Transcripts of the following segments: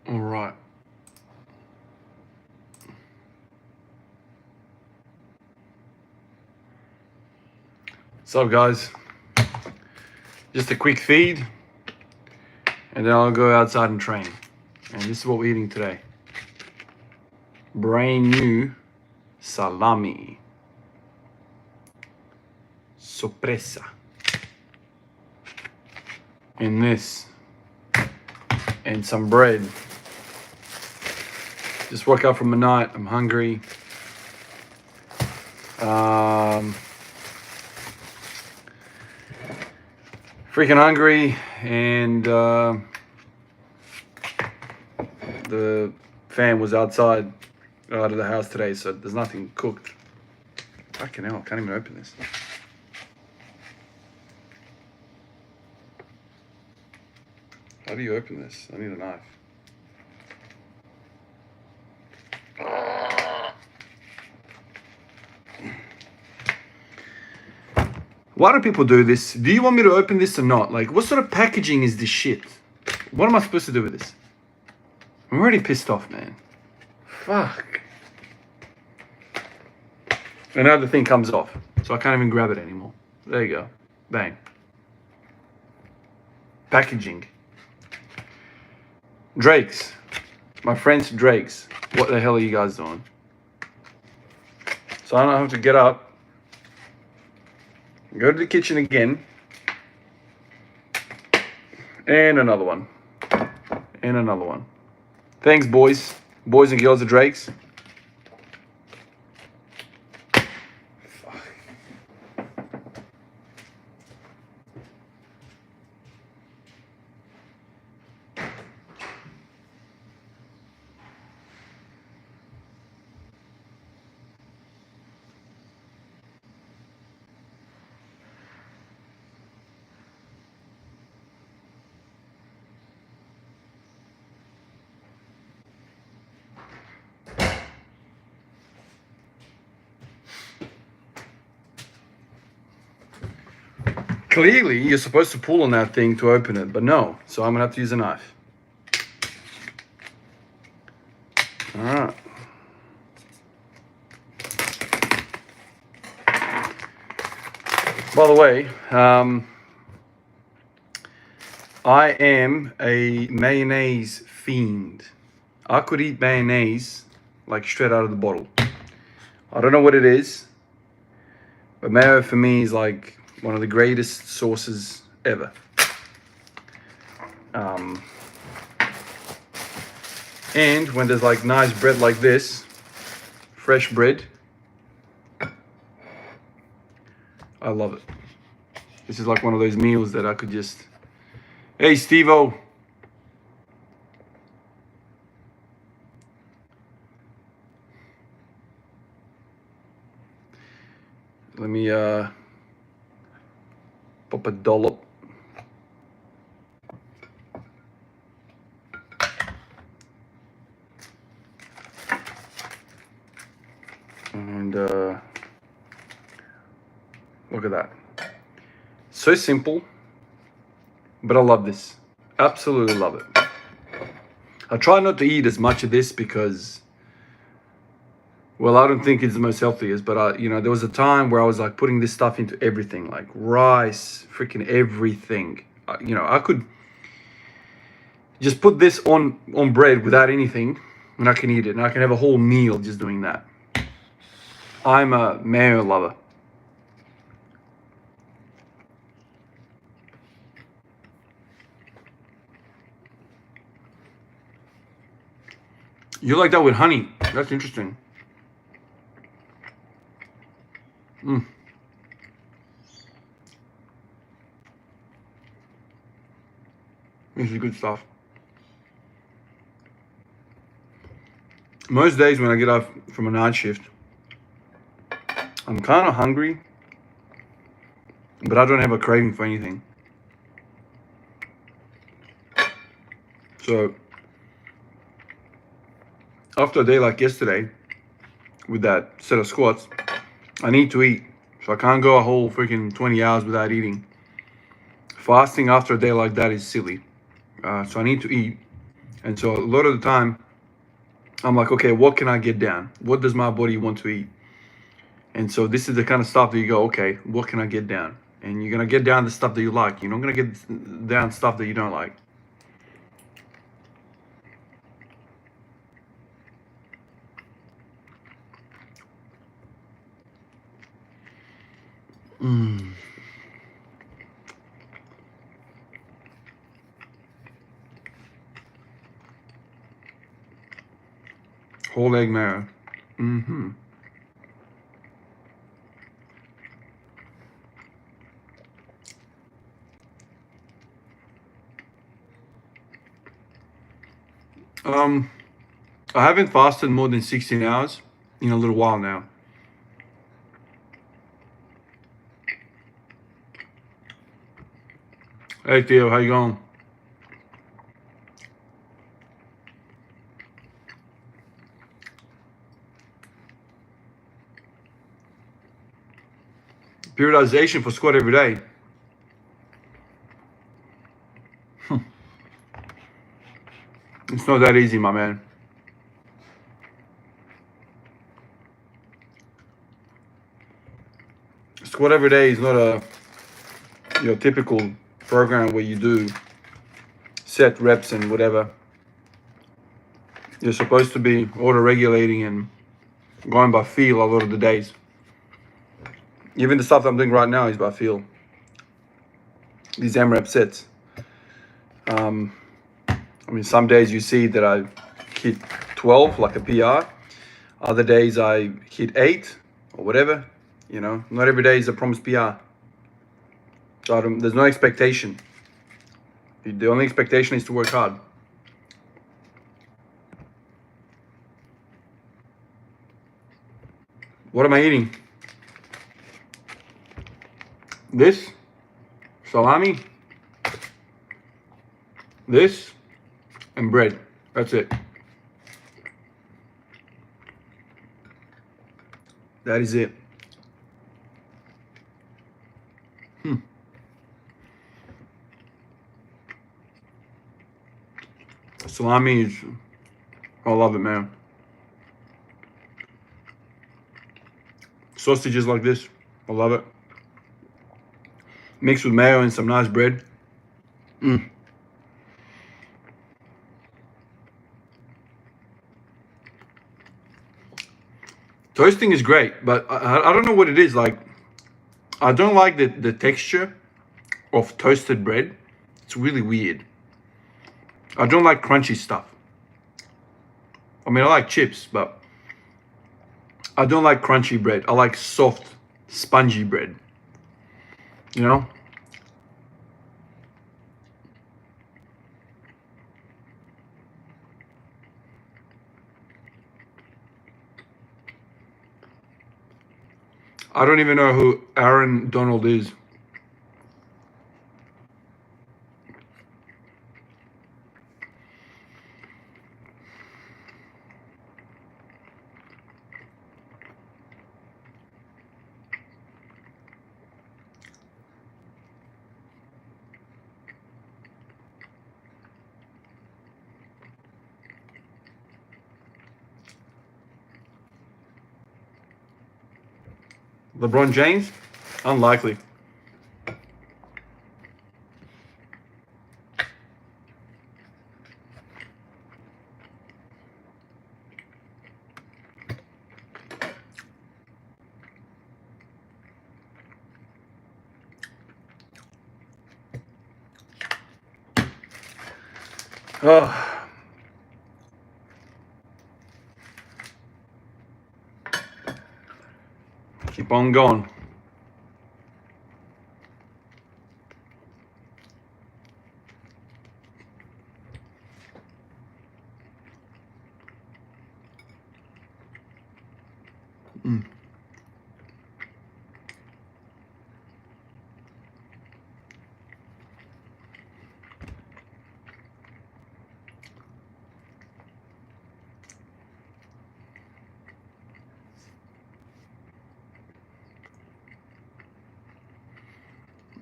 All right. So guys, just a quick feed and then I'll go outside and train. And this is what we're eating today. Brand new salami. Sorpresa. And this. And some bread. Just woke up from a night, I'm hungry. Freaking hungry, and the fan was outside out of the house today, so there's nothing cooked. Fucking hell, I can't even open this. How do you open this? I need a knife. Why do people do this? Do you want me to open this or not? Like, what sort of packaging is this shit? What am I supposed to do with this? I'm already pissed off, man. Fuck. And now the thing comes off, so I can't even grab it anymore. There you go. Bang. Packaging. Drakes. My friends Drakes. What the hell are you guys doing? So I don't have to get up. Go to the kitchen again. And another one. And another one. Thanks, boys. Boys and girls of Drakes. Clearly, you're supposed to pull on that thing to open it, but no. So I'm gonna have to use a knife. All right. By the way, I am a mayonnaise fiend. I could eat mayonnaise like straight out of the bottle. I don't know what it is, but mayo for me is like one of the greatest sauces ever. And when there's like nice bread like this, fresh bread, I love it. This is like one of those meals that I could just, hey Steve-O. Let me pop a dollop. And look at that. So simple, but I love this. Absolutely love it. I try not to eat as much of this because Well, I don't think it's the most healthiest, but there was a time where I was like putting this stuff into everything, like rice, freaking everything. I could just put this on bread without anything, and I can eat it, and I can have a whole meal just doing that. I'm a mayo lover. You like that with honey? That's interesting. This is good stuff. Most days when I get off from a night shift, I'm kind of hungry, but I don't have a craving for anything. So after a day like yesterday, with that set of squats, I need to eat. So I can't go a whole freaking 20 hours without eating. Fasting after a day like that is silly. So I need to eat. And so a lot of the time, I'm like, okay, what can I get down? What does my body want to eat? And so this is the kind of stuff that you go, okay, what can I get down? And you're going to get down the stuff that you like. You're not going to get down stuff that you don't like. Whole egg mayo. I haven't fasted more than 16 hours in a little while now. Hey Theo, how you going? Periodization for squat every day. It's not that easy, my man. Squat every day is not a typical program where you do set reps and whatever. You're supposed to be auto-regulating and going by feel a lot of the days. Even the stuff I'm doing right now is by feel. These M-rep sets. Some days you see that I hit 12 like a PR. Other days I hit 8 or whatever. Not every day is a promised PR. So there's no expectation. The only expectation is to work hard. What am I eating? This, salami, this, and bread. That's it. That is it. Salami is, I love it, man. Sausages like this, I love it. Mixed with mayo and some nice bread. Toasting is great, but I don't know what it is. Like, I don't like the texture of toasted bread. It's really weird. I don't like crunchy stuff. I like chips, but I don't like crunchy bread. I like soft, spongy bread. I don't even know who Aaron Donald is. LeBron James? Unlikely. Oh. Keep on going. Mm.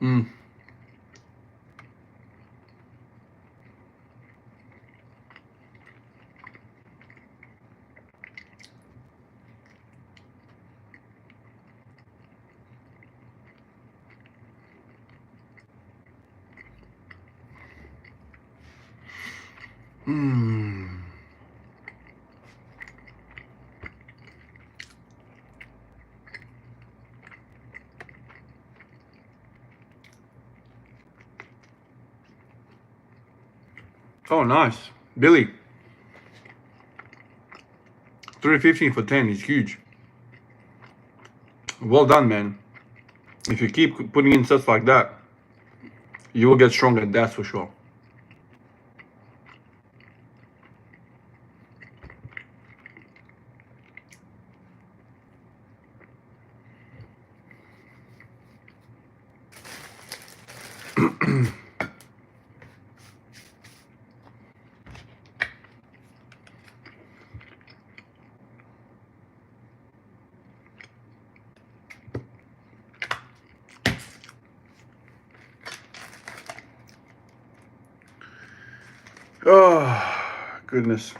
Mm. Mm. Oh, nice. Billy. 315 for 10 is huge. Well done, man. If you keep putting in sets like that, you will get stronger, that's for sure. Oh, goodness.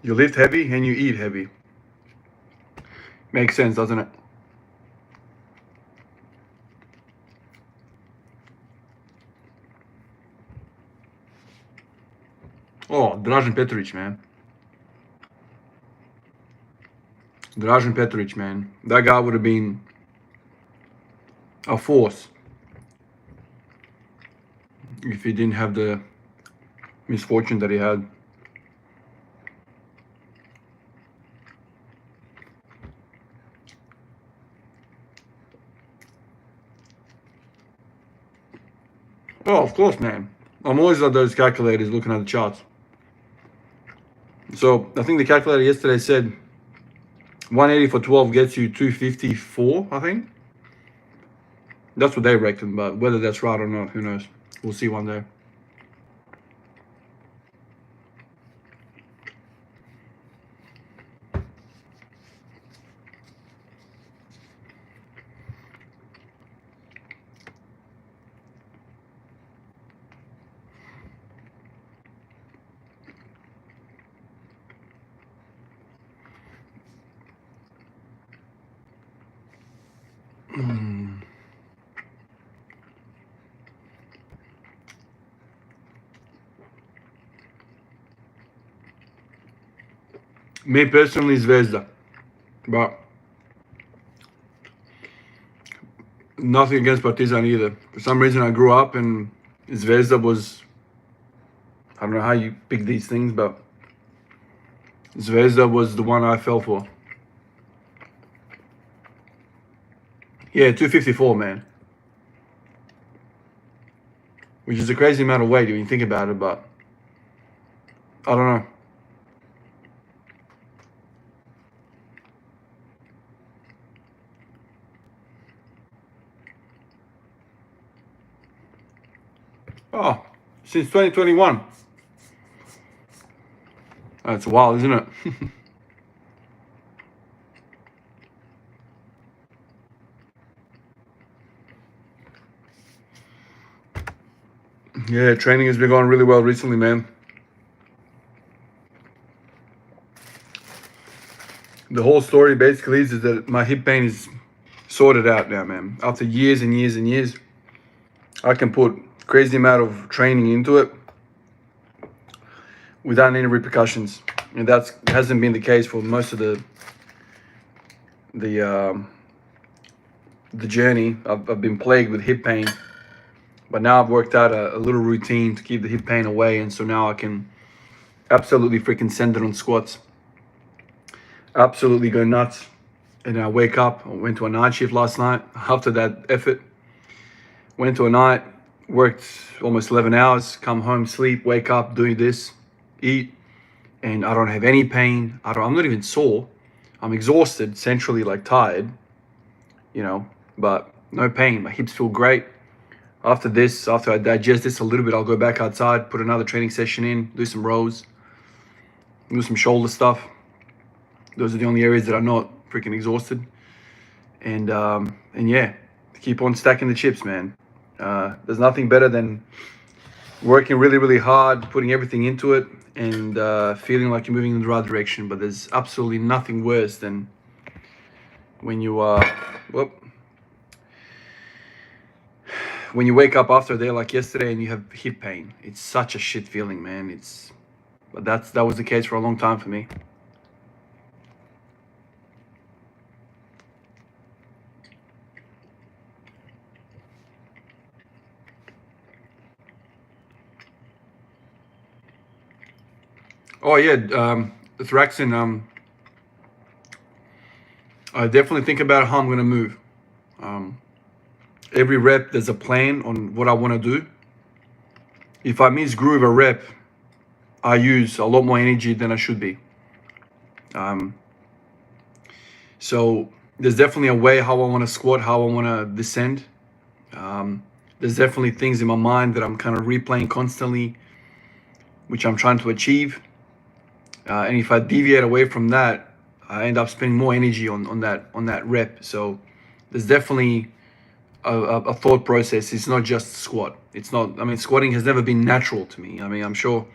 You lift heavy and you eat heavy. Makes sense, doesn't it? Oh, Dražen Petrovic, man. Dražen Petrovic, man. That guy would have been a force if he didn't have the misfortune that he had. Oh, of course, man. I'm always at those calculators looking at the charts. So I think the calculator yesterday said 180 for 12 gets you 254, I think. That's what they reckon, but whether that's right or not, who knows? We'll see one day. Me personally, Zvezda. But nothing against Partizan either. For some reason, I grew up and Zvezda was... I don't know how you pick these things, but Zvezda was the one I fell for. Yeah, 254, man. Which is a crazy amount of weight when you think about it, but I don't know. Oh, since 2021. That's wild, isn't it? Yeah, training has been going really well recently, man. The whole story basically is that my hip pain is sorted out now, man. After years and years and years, I can put crazy amount of training into it without any repercussions, and that hasn't been the case for most of the journey. I've been plagued with hip pain, but now I've worked out a little routine to keep the hip pain away, and so now I can absolutely freaking send it on squats. Absolutely go nuts. And I wake up. I went to a night shift last night. After that effort, went to a night, worked almost 11 hours, come home, sleep, wake up, doing this, eat, and I don't have any pain. I'm not even sore. I'm exhausted, centrally like tired, but no pain. My hips feel great. After this, after I digest this a little bit, I'll go back outside, put another training session in, do some rows, do some shoulder stuff. Those are the only areas that are not freaking exhausted. And yeah, keep on stacking the chips, man. There's nothing better than working really, really hard, putting everything into it, and feeling like you're moving in the right direction. But there's absolutely nothing worse than when you when you wake up after a day like yesterday and you have hip pain. It's such a shit feeling, man. But that was the case for a long time for me. Oh yeah, the Thraxin. I definitely think about how I'm gonna move. Every rep, there's a plan on what I want to do. If I misgroove a rep, I use a lot more energy than I should be. So there's definitely a way how I want to squat, how I want to descend. There's definitely things in my mind that I'm kind of replaying constantly, which I'm trying to achieve. And if I deviate away from that, I end up spending more energy on that rep. So there's definitely a thought process. It's not just squat. It's not. I mean, squatting has never been natural to me. I mean, I'm sure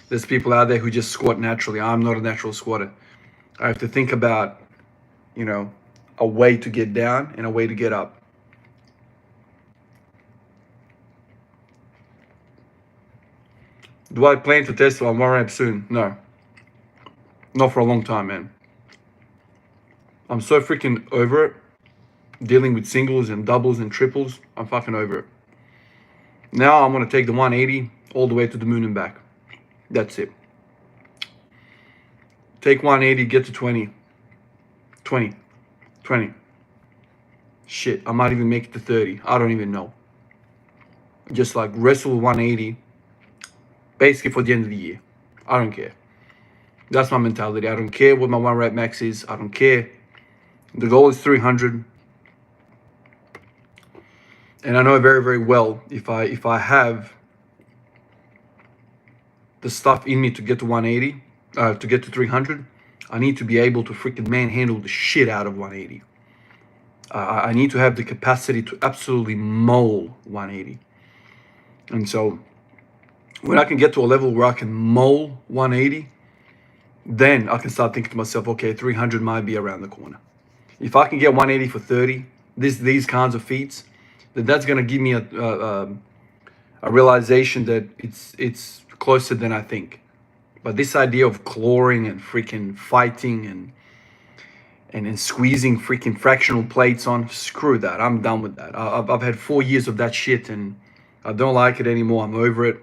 there's people out there who just squat naturally. I'm not a natural squatter. I have to think about, a way to get down and a way to get up. Do I plan to test on one rep soon? No. Not for a long time, man. I'm so freaking over it. Dealing with singles and doubles and triples. I'm fucking over it. Now I'm going to take the 180 all the way to the moon and back. That's it. Take 180, get to 20. 20. 20. Shit, I might even make it to 30. I don't even know. Just like wrestle 180 basically for the end of the year. I don't care. That's my mentality. I don't care what my one rep max is. I don't care. The goal is 300. And I know very, very well if I have the stuff in me to get to 180, to get to 300, I need to be able to freaking manhandle the shit out of 180. I need to have the capacity to absolutely maul 180. And so when I can get to a level where I can maul 180, then I can start thinking to myself, okay, 300 might be around the corner. If I can get 180 for 30, these kinds of feats, that's going to give me a realization that it's closer than I think. But this idea of clawing and freaking fighting and squeezing freaking fractional plates on, screw that. I'm done with that. I've had 4 years of that shit and I don't like it anymore. I'm over it.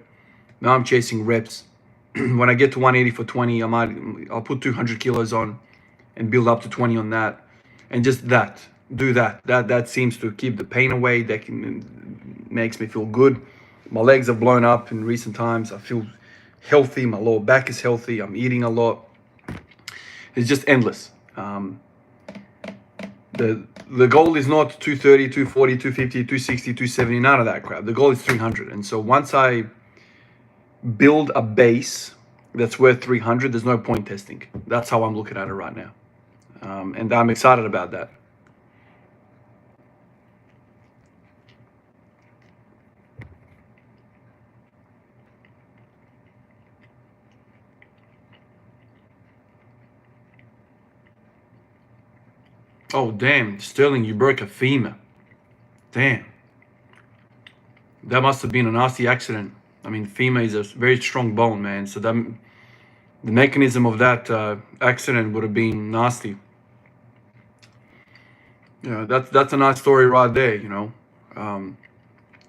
Now I'm chasing reps. When I get to 180 for 20, I'll put 200 kilos on and build up to 20 on that. And just do that. That seems to keep the pain away. That makes me feel good. My legs have blown up in recent times. I feel healthy. My lower back is healthy. I'm eating a lot. It's just endless. The goal is not 230, 240, 250, 260, 270, none of that crap. The goal is 300. And so once I build a base that's worth 300, there's no point testing. That's how I'm looking at it right now. And I'm excited about that. Oh, damn. Sterling, you broke a femur. Damn. That must have been a nasty accident. I mean, femur is a very strong bone, man. So that the mechanism of that accident would have been nasty. Yeah, that's a nice story right there, you know.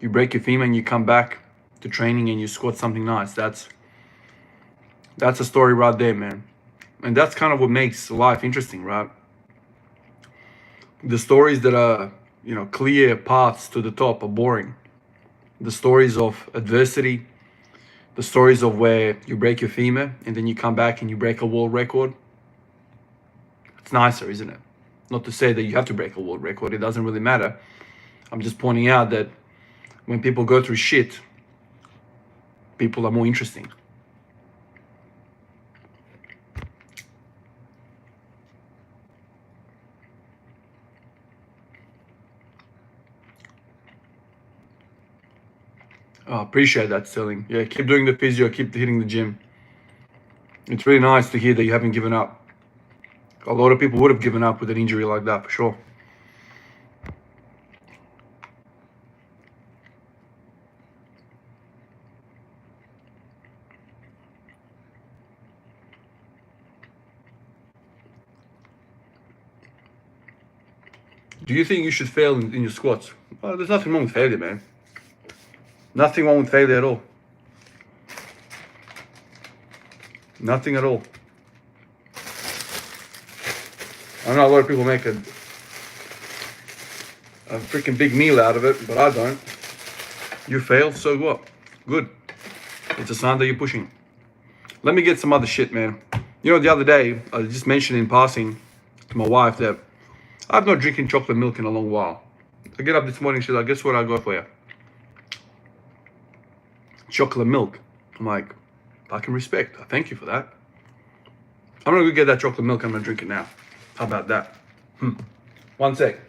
You break your femur and you come back to training and you squat something nice. That's a story right there, man. And that's kind of what makes life interesting, right? The stories that are, you know, clear paths to the top are boring. The stories of adversity, the stories of where you break your femur and then you come back and you break a world record, it's nicer, isn't it? Not to say that you have to break a world record, it doesn't really matter. I'm just pointing out that when people go through shit, people are more interesting. Oh, appreciate that, Sterling. Yeah, keep doing the physio, keep hitting the gym. It's really nice to hear that you haven't given up. A lot of people would have given up with an injury like that, for sure. Do you think you should fail in your squats? Well, there's nothing wrong with failure, man. Nothing wrong with failure at all. Nothing at all. I know a lot of people make a freaking big meal out of it, but I don't. You fail, so what? Good. It's a sign that you're pushing. Let me get some other shit, man. You know, the other day, I just mentioned in passing to my wife that I've not drinking chocolate milk in a long while. I get up this morning, she's like, guess what I got for you? Chocolate milk. I'm like, fucking respect. I thank you for that. I'm gonna go get that chocolate milk. I'm gonna drink it now. How about that? 1 sec.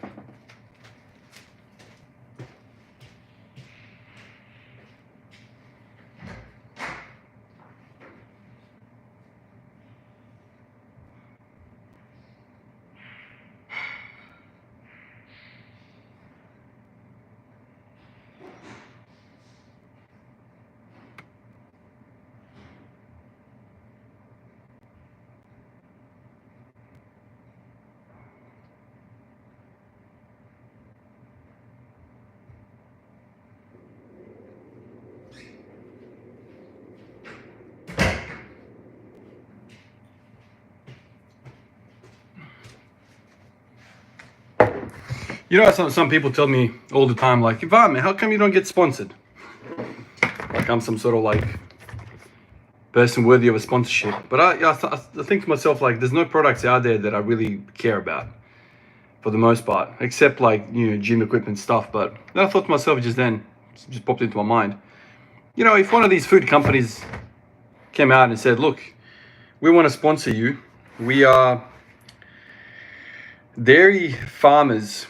You know, some people tell me all the time, like, Ivan, man, how come you don't get sponsored? Like I'm some sort of like person worthy of a sponsorship. But I think to myself, like, there's no products out there that I really care about for the most part, except like, you know, gym equipment stuff. But then I thought to myself just popped into my mind, you know, if one of these food companies came out and said, look, we want to sponsor you. We are dairy farmers,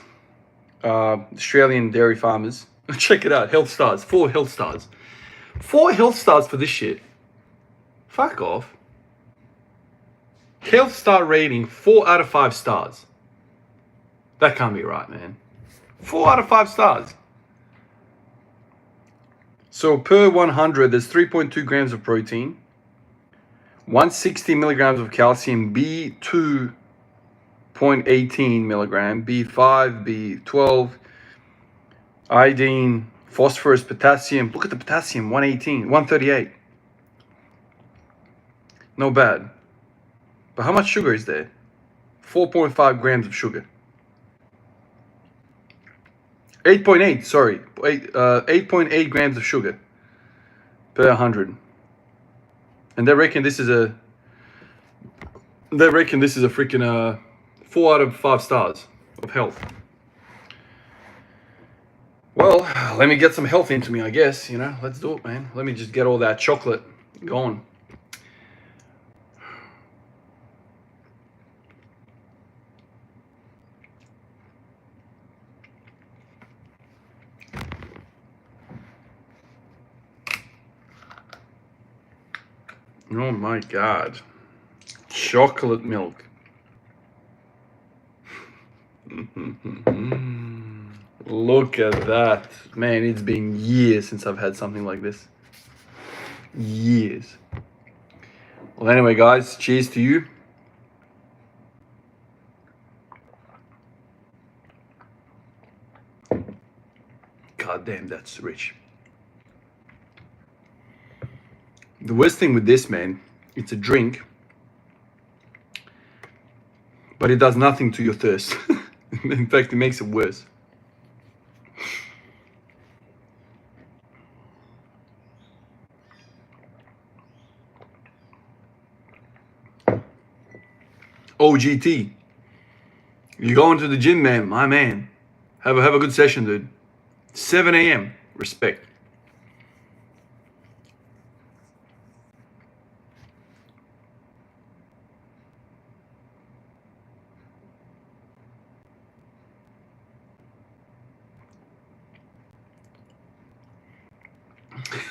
Australian dairy farmers. Check it out, health stars, 4 health stars. 4 health stars for this shit. Fuck off. Health star rating, 4 out of 5 stars. That can't be right, man. 4 out of 5 stars. So per 100, there's 3.2 grams of protein, 160 milligrams of calcium, B2.18 milligram, B5, B12, iodine, phosphorus, potassium. Look at the potassium, 118, 138. No bad. But how much sugar is there? 4.5 grams of sugar. 8.8, sorry. 8.8 grams of sugar per 100. And they reckon this is a freaking 4 out of 5 stars of health. Well, let me get some health into me, I guess, you know. Let's do it, man. Let me just get all that chocolate going. Oh my God. Chocolate milk. Look at that. Man, it's been years since I've had something like this. Years. Well, anyway, guys, cheers to you. God damn, that's rich. The worst thing with this, man, it's a drink, but it does nothing to your thirst. In fact, it makes it worse. OGT. You going to the gym, man, my man. Have a good session, dude. 7 a.m. Respect.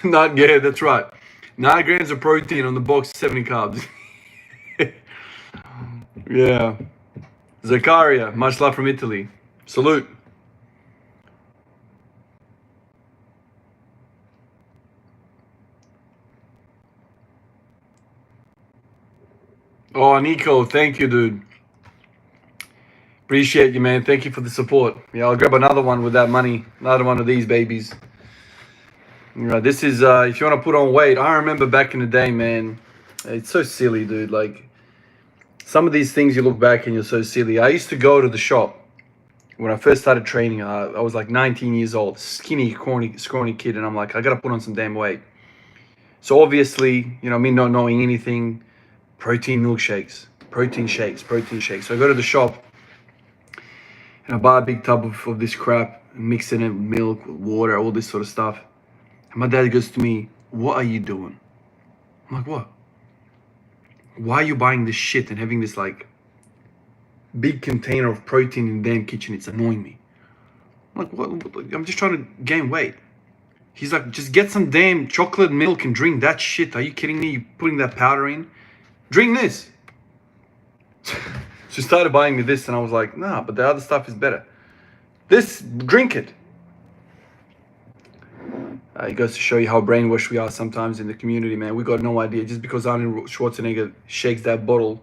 Not yeah, that's right. 9 grams of protein on the box, 70 carbs. Yeah. Zakaria, much love from Italy. Salute. Oh, Nico, thank you, dude. Appreciate you, man. Thank you for the support. Yeah, I'll grab another one with that money. Another one of these babies. This is, if you want to put on weight, I remember back in the day, man, it's so silly, dude. Like, some of these things you look back and you're so silly. I used to go to the shop when I first started training. I was like 19 years old, skinny, scrawny kid, and I'm like, I got to put on some damn weight. So obviously, you know, me not knowing anything, protein milkshakes, protein shakes. So I go to the shop and I buy a big tub of this crap, mixing it with milk, with water, all this sort of stuff. And my dad goes to me, "What are you doing?" I'm like, "What? Why are you buying this shit and having this like big container of protein in the damn kitchen? It's annoying me." I'm like, what? I'm just trying to gain weight. He's like, "Just get some damn chocolate milk and drink that shit. Are you kidding me? You putting that powder in? Drink this." She started buying me this and I was like, "Nah, but the other stuff is better. This, drink it." It goes to show you how brainwashed we are sometimes in the community, man. We got no idea. Just because Arnold Schwarzenegger shakes that bottle,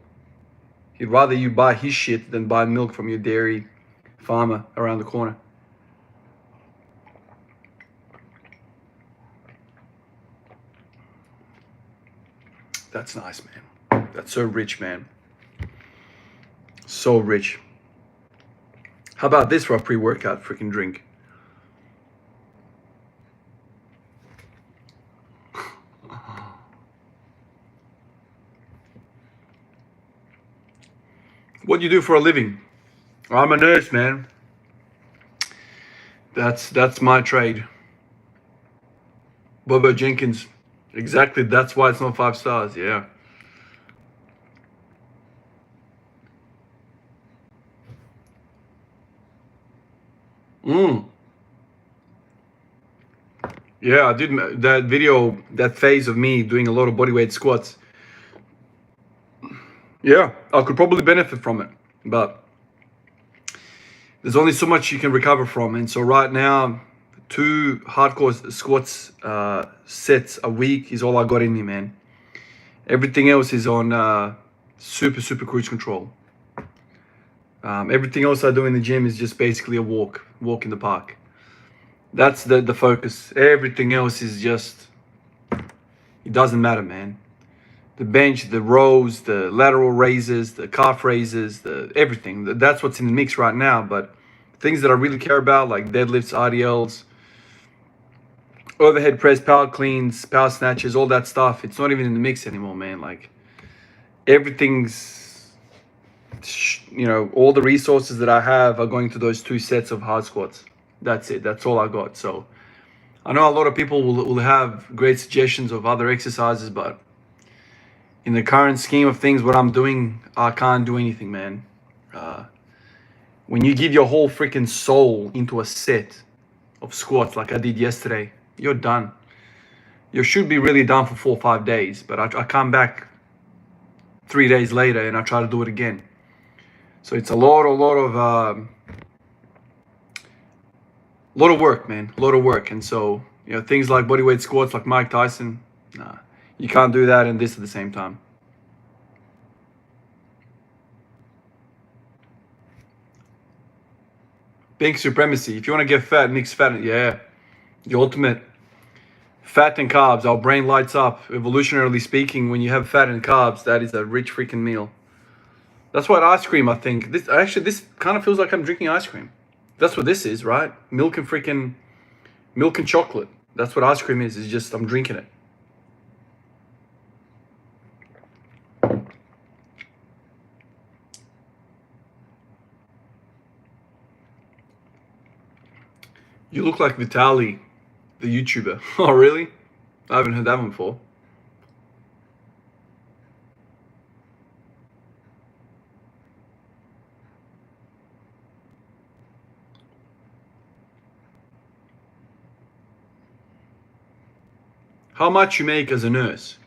he'd rather you buy his shit than buy milk from your dairy farmer around the corner. That's nice, man. That's so rich, man. So rich. How about this for a pre-workout freaking drink? What do you do for a living? I'm a nurse, man. That's my trade. Bobo Jenkins. Exactly. That's why it's not 5 stars. Yeah. Yeah, I did that video, that phase of me doing a lot of bodyweight squats. Yeah, I could probably benefit from it, but there's only so much you can recover from. And so right now, 2 hardcore squats sets a week is all I got in me, man. Everything else is on super cruise control. Everything else I do in the gym is just basically a walk in the park. That's the focus. Everything else is just, it doesn't matter, man. The bench, the rows, the lateral raises, the calf raises, the everything. That's what's in the mix right now. But things that I really care about, like deadlifts, RDLs, overhead press, power cleans, power snatches, all that stuff, it's not even in the mix anymore, man. Like, everything's, you know, all the resources that I have are going to those 2 sets of hard squats. That's it. That's all I got. So I know a lot of people will have great suggestions of other exercises, but in the current scheme of things, what I'm doing, I can't do anything, man. When you give your whole freaking soul into a set of squats like I did yesterday, you're done. You should be really done for 4 or 5 days, but I come back 3 days later and I try to do it again. So it's a lot of A lot of work, man. A lot of work. And so, things like bodyweight squats, like Mike Tyson, nah, you can't do that and this at the same time. Pink supremacy. If you want to get fat, mix fat. Yeah. The ultimate. Fat and carbs. Our brain lights up. Evolutionarily speaking, when you have fat and carbs, that is a rich freaking meal. That's what ice cream, I think. This kind of feels like I'm drinking ice cream. That's what this is, right? Milk and chocolate. That's what ice cream is. It's just I'm drinking it. You look like Vitaly, the YouTuber. Oh, really? I haven't heard that one before. How much you make as a nurse?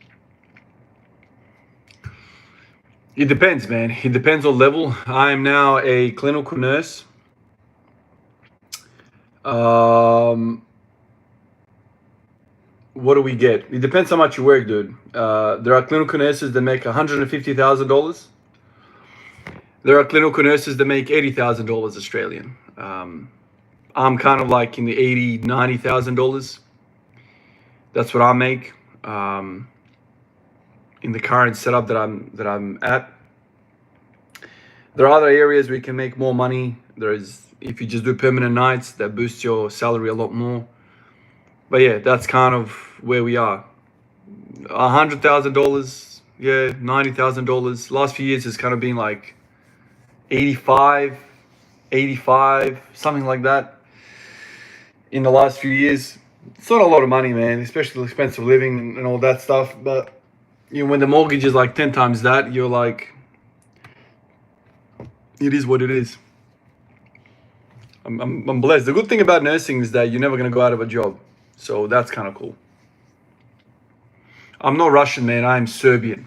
It depends, man. It depends on level. I am now a clinical nurse. What do we get? It depends how much you work, dude. There are clinical nurses that make $150,000. There are clinical nurses that make $80,000 Australian. I'm kind of like in the $80,000, $90,000. That's what I make in the current setup that I'm at. There are other areas where you can make more money. If you just do permanent nights, that boosts your salary a lot more. But yeah, that's kind of where we are. $100,000, yeah, $90,000. Last few years has kind of been like 85, something like that. In the last few years, it's not a lot of money, man, especially expensive living and all that stuff. But when the mortgage is like 10 times that, you're like, it is what it is. I'm blessed. The good thing about nursing is that you're never going to go out of a job. So that's kind of cool. I'm not Russian, man. I'm Serbian.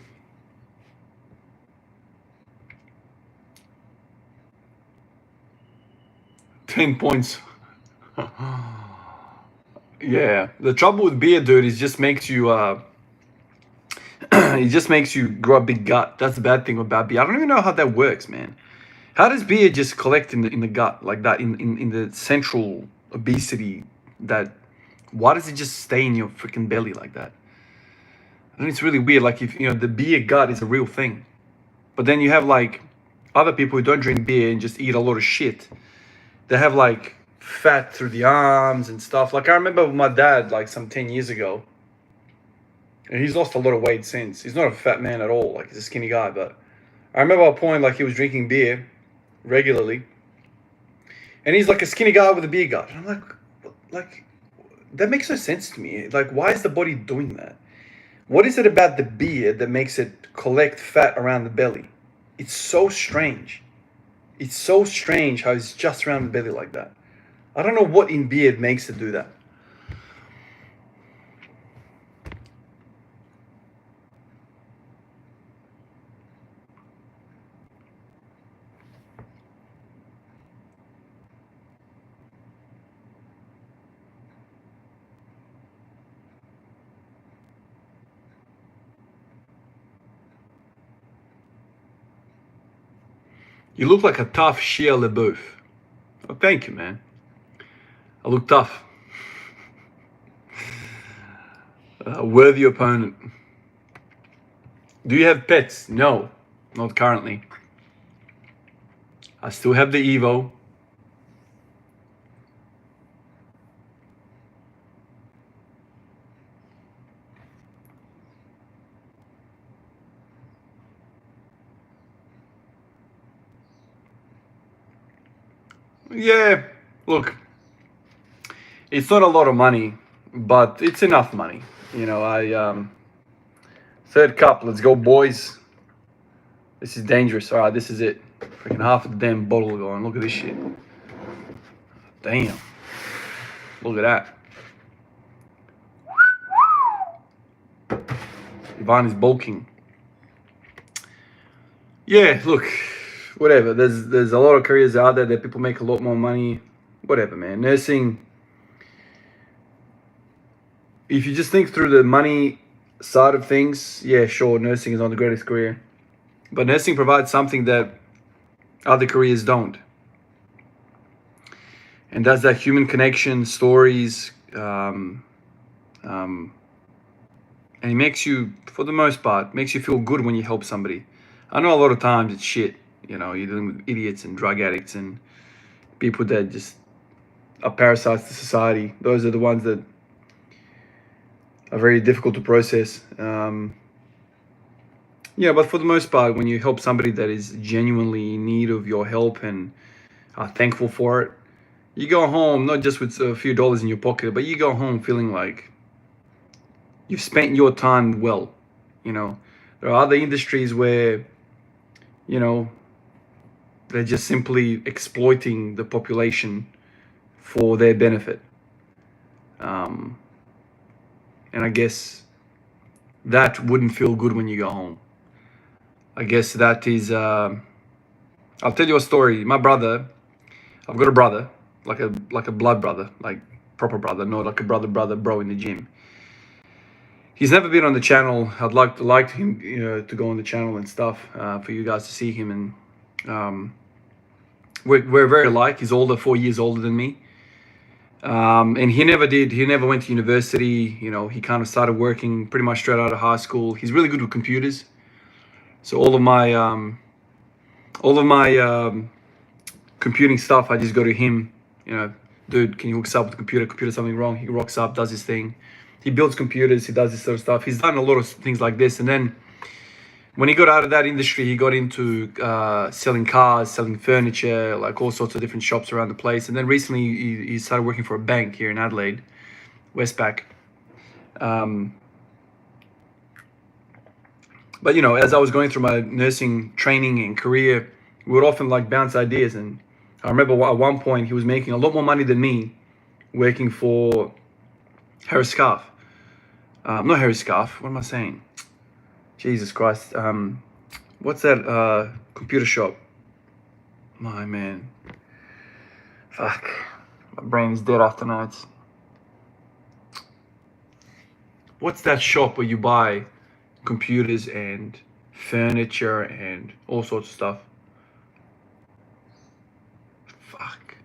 $10 points. Yeah. The trouble with beer, dude, is just makes you it just makes you grow a big gut. That's the bad thing about beer. I don't even know how that works, man. How does beer just collect in the gut like that, in the central obesity? Why does it just stay in your freaking belly like that? And it's really weird. Like, if the beer gut is a real thing, but then you have like other people who don't drink beer and just eat a lot of shit. They have like fat through the arms and stuff. Like, I remember my dad, like some 10 years ago, and he's lost a lot of weight since. He's not a fat man at all. Like, he's a skinny guy. But I remember a point, like, he was drinking beer regularly, and he's like a skinny guy with a beer gut. And I'm like, that makes no sense to me. Like, why is the body doing that? What is it about the beer that makes it collect fat around the belly? It's so strange. It's so strange how it's just around the belly like that. I don't know what in beer makes it do that. You look like a tough Shia LaBeouf. Oh, thank you, man. I look tough. A worthy opponent. Do you have pets? No, not currently. I still have the Evo. Yeah, look, it's not a lot of money, but it's enough money. Third cup, let's go, boys. This is dangerous. All right, this is it. Freaking half of the damn bottle going. Look at this shit. Damn. Look at that. Ivan is bulking. Yeah, look, whatever. There's a lot of careers out there that people make a lot more money. Whatever, man. Nursing, if you just think through the money side of things, yeah, sure, nursing is not the greatest career. But nursing provides something that other careers don't. And that's that human connection, stories, and it makes you, for the most part, makes you feel good when you help somebody. I know a lot of times it's shit, you know, you're dealing with idiots and drug addicts and people that just are parasites to society. Those are the ones that are very difficult to process. Yeah, but for the most part, when you help somebody that is genuinely in need of your help and are thankful for it, you go home not just with a few dollars in your pocket, but you go home feeling like you've spent your time well. You know, there are other industries where, you know, they're just simply exploiting the population for their benefit. And I guess that wouldn't feel good when you go home. I guess that is, I'll tell you a story. My brother, I've got a brother, like a blood brother, like proper brother, not like a brother bro in the gym. He's never been on the channel. I'd like him, you know, to go on the channel and stuff, for you guys to see him. And we're very alike. He's 4 years older than me. And he never went to university. You know, he kind of started working pretty much straight out of high school. He's really good with computers. So all of my computing stuff, I just go to him, you know, dude, can you hook us up with the computer, something wrong? He rocks up, does his thing. He builds computers, he does this sort of stuff. He's done a lot of things like this. And then when he got out of that industry, he got into selling cars, selling furniture, like all sorts of different shops around the place. And then recently he started working for a bank here in Adelaide, Westpac. But, you know, as I was going through my nursing training and career, we would often like bounce ideas. And I remember at one point he was making a lot more money than me working for Harris Scarf. Not Harris Scarf, what am I saying? Jesus Christ. What's that computer shop? My man. Fuck. My brain is dead after nights. What's that shop where you buy computers and furniture and all sorts of stuff? Fuck.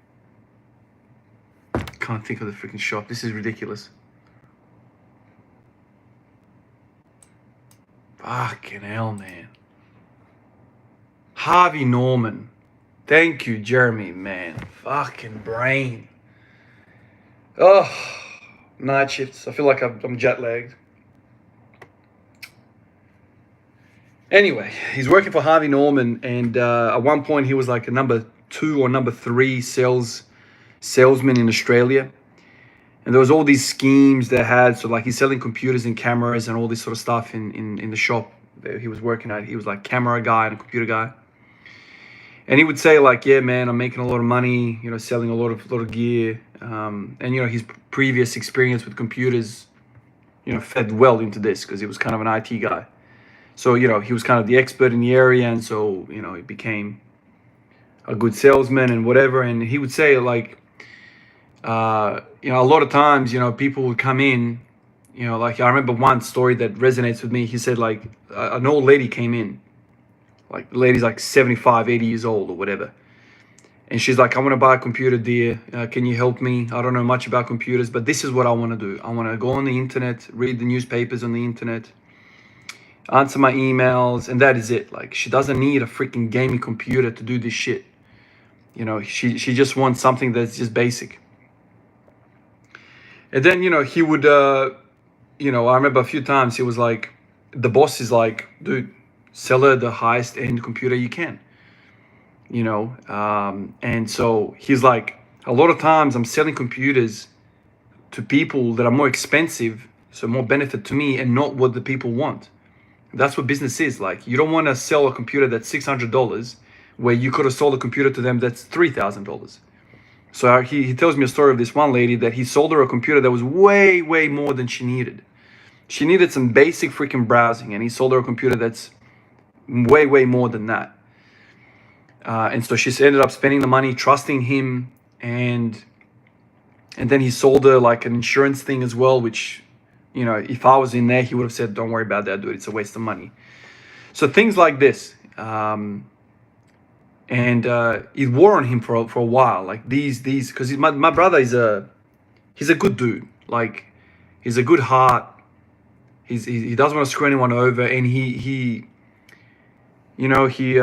Can't think of the freaking shop. This is ridiculous. Fucking hell, man. Harvey Norman. Thank you, Jeremy, man. Fucking brain. Oh, night shifts. I feel like I'm jet lagged. Anyway, he's working for Harvey Norman, and at one point he was like a number 2 or number 3 salesman in Australia. And there was all these schemes they had. So like he's selling computers and cameras and all this sort of stuff in the shop that he was working at. He was like camera guy and a computer guy. And he would say like, yeah, man, I'm making a lot of money, you know, selling a lot of gear. And, you know, his previous experience with computers, you know, fed well into this because he was kind of an IT guy. So, you know, he was kind of the expert in the area. And so, you know, he became a good salesman and whatever. And he would say like, you know, a lot of times, you know, people would come in, you know, like I remember one story that resonates with me. He said like an old lady came in, like the lady's like 75, 80 years old or whatever. And she's like, I want to buy a computer, dear. Can you help me? I don't know much about computers, but this is what I want to do. I want to go on the internet, read the newspapers on the internet, answer my emails, and that is it. Like she doesn't need a freaking gaming computer to do this shit. You know, she just wants something that's just basic. And then, you know, he would, you know, I remember a few times he was like, the boss is like, dude, sell her the highest end computer you can, you know. And so he's like, a lot of times I'm selling computers to people that are more expensive, so more benefit to me and not what the people want. That's what business is like. You don't want to sell a computer that's $600 where you could have sold a computer to them that's $3,000. So he tells me a story of this one lady that he sold her a computer that was way, way more than she needed. She needed some basic freaking browsing, and he sold her a computer that's way, way more than that. And so she ended up spending the money, trusting him, and then he sold her like an insurance thing as well, which you know, if I was in there, he would have said, don't worry about that, dude, it's a waste of money. So things like this, and it wore on him for a while, like these, because my brother is he's a good dude, like he's a good heart. He doesn't want to screw anyone over, and he you know, he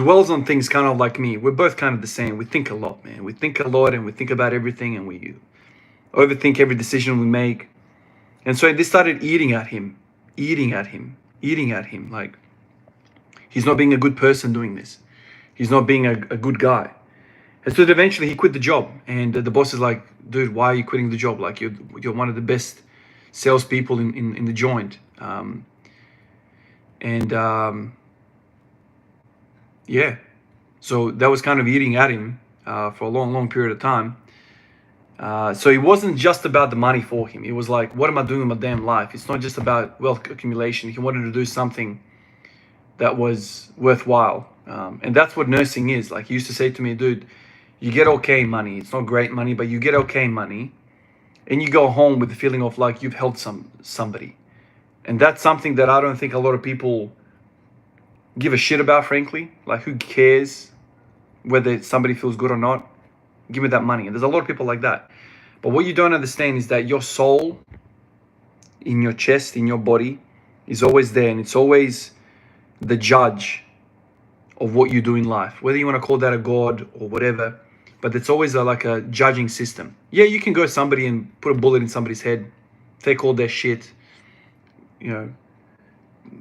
dwells on things kind of like me. We're both kind of the same. We think a lot, man. We think a lot, and we think about everything, and we overthink every decision we make. And so this started eating at him. Like, he's not being a good person doing this. He's not being a good guy. And so eventually he quit the job. And the boss is like, dude, why are you quitting the job? Like, you're one of the best salespeople in the joint. Yeah. So that was kind of eating at him for a long period of time. So it wasn't just about the money for him. It was like, what am I doing with my damn life? It's not just about wealth accumulation. He wanted to do something that was worthwhile. And that's what nursing is. Like, he used to say to me, dude, you get okay money. It's not great money, but you get okay money. And you go home with the feeling of like you've helped somebody. And that's something that I don't think a lot of people give a shit about, frankly. Like, who cares whether somebody feels good or not? Give me that money. And there's a lot of people like that. But what you don't understand is that your soul in your chest, in your body, is always there. And it's always the judge of what you do in life. Whether you want to call that a god or whatever. But it's always like a judging system. Yeah, you can go somebody and put a bullet in somebody's head. Take all their shit. You know,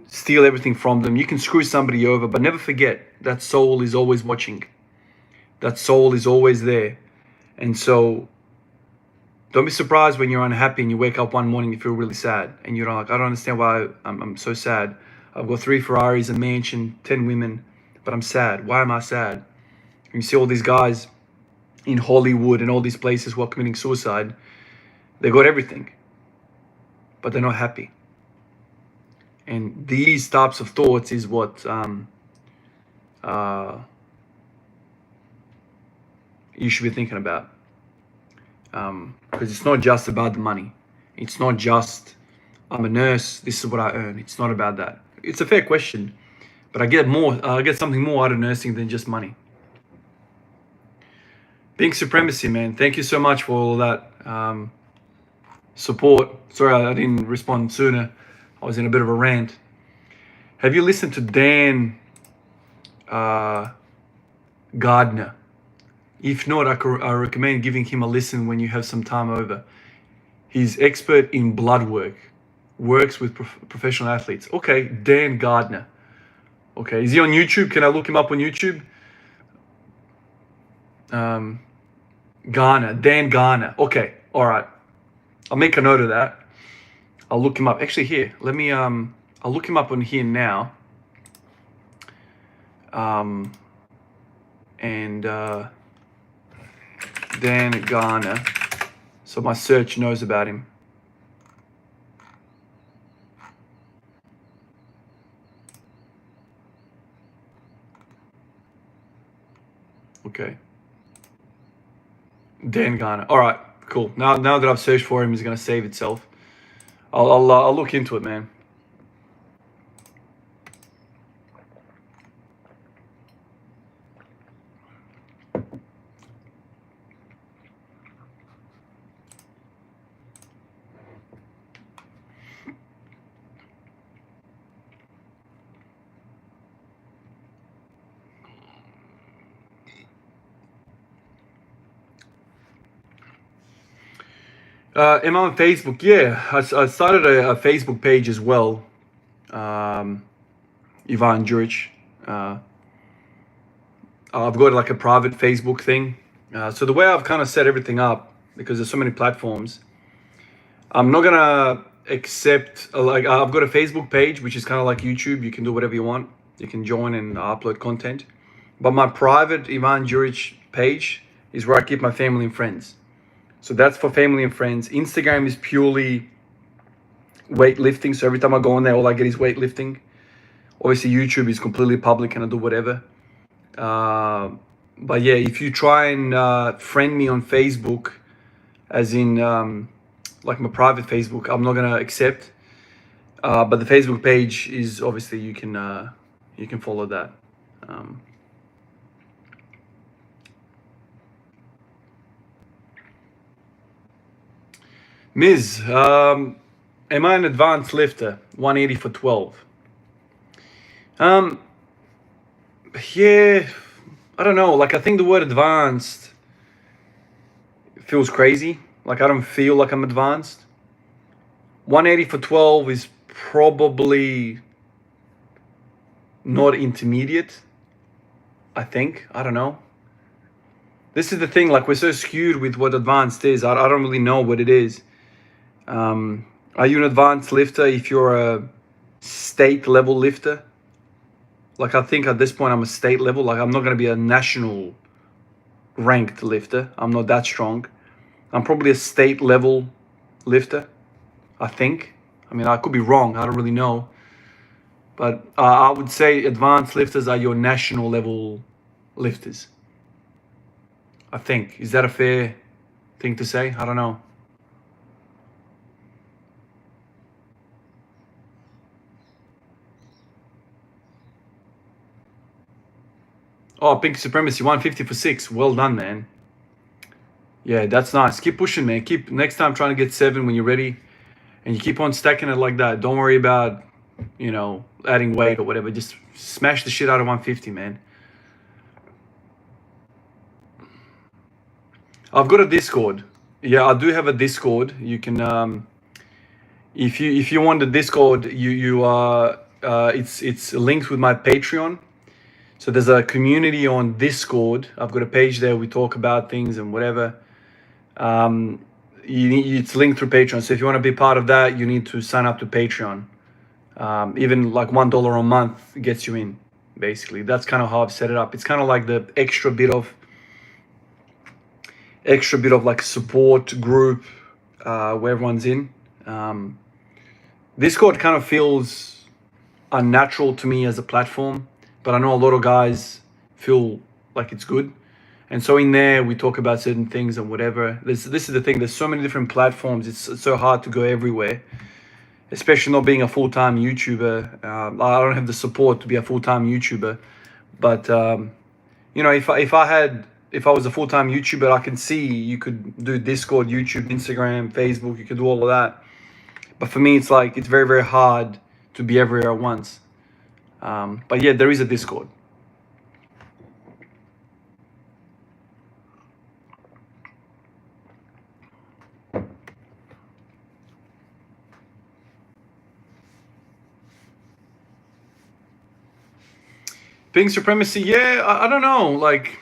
steal everything from them. You can screw somebody over. But never forget, that soul is always watching. That soul is always there. And so don't be surprised when you're unhappy and you wake up one morning and you feel really sad. And you're like, I don't understand why I'm so sad. I've got 3 Ferraris, a mansion, 10 women, but I'm sad. Why am I sad? And you see all these guys in Hollywood and all these places who are committing suicide. They got everything, but they're not happy. And these types of thoughts is what you should be thinking about, because it's not just about the money. It's not just, I'm a nurse, this is what I earn. It's not about that. It's a fair question, but I get something more out of nursing than just money. Pink Supremacy, man, thank you so much for all that support. Sorry I didn't respond sooner. I was in a bit of a rant. Have you listened to Dan Gardner? If not, I recommend giving him a listen when you have some time over. He's expert in blood work, works with professional athletes. Okay, Dan Gardner. Okay, is he on YouTube? Can I look him up on YouTube? Dan Garner. Okay, all right. I'll make a note of that. I'll look him up. Actually, here, let me, I'll look him up on here now. Dan Garner, so my search knows about him. Okay. Dan Garner. All right, cool. Now that I've searched for him, it's gonna save itself. I'll look into it, man. Am I on Facebook? Yeah, I started a Facebook page as well. Ivan Djuric. I've got like a private Facebook thing. So the way I've kind of set everything up, because there's so many platforms, I'm not gonna accept, like, I've got a Facebook page, which is kind of like YouTube. You can do whatever you want. You can join and upload content. But my private Ivan Djuric page is where I keep my family and friends. So that's for family and friends. Instagram is purely weightlifting. So every time I go on there, all I get is weightlifting. Obviously, YouTube is completely public and I do whatever. But yeah, if you try and friend me on Facebook, as in like my private Facebook, I'm not gonna accept. But the Facebook page is obviously you can follow that. Ms. Am I an advanced lifter? 180 for 12. Yeah, I don't know. Like, I think the word advanced feels crazy. Like, I don't feel like I'm advanced. 180 for 12 is probably not intermediate, I think. I don't know. This is the thing, like, we're so skewed with what advanced is. I don't really know what it is. Are you an advanced lifter if you're a state level lifter? Like, I think at this point I'm a state level. Like, I'm not going to be a national ranked lifter. I'm not that strong. I'm probably a state level lifter, I think. I mean, I could be wrong. I don't really know. But I would say advanced lifters are your national level lifters, I think. Is that a fair thing to say? I don't know. Oh, Pink Supremacy, 150 for 6. Well done, man. Yeah, that's nice. Keep pushing, man. Keep next time trying to get 7 when you're ready. And you keep on stacking it like that. Don't worry about, adding weight or whatever. Just smash the shit out of 150, man. I've got a Discord. Yeah, I do have a Discord. You can, if you want the Discord, it's linked with my Patreon. So there's a community on Discord. I've got a page there. We talk about things and whatever. It's linked through Patreon. So if you want to be part of that, you need to sign up to Patreon. Even like $1 a month gets you in, basically. That's kind of how I've set it up. It's kind of like the extra bit of like support group where everyone's in. Discord kind of feels unnatural to me as a platform, but I know a lot of guys feel like it's good. And so in there, we talk about certain things and whatever. This is the thing. There's so many different platforms. It's so hard to go everywhere, especially not being a full-time YouTuber. I don't have the support to be a full-time YouTuber. But, if I was a full-time YouTuber, I can see you could do Discord, YouTube, Instagram, Facebook. You could do all of that. But for me, it's like it's very, very hard to be everywhere at once. But yeah, there is a Discord. Pink Supremacy, yeah, I don't know, like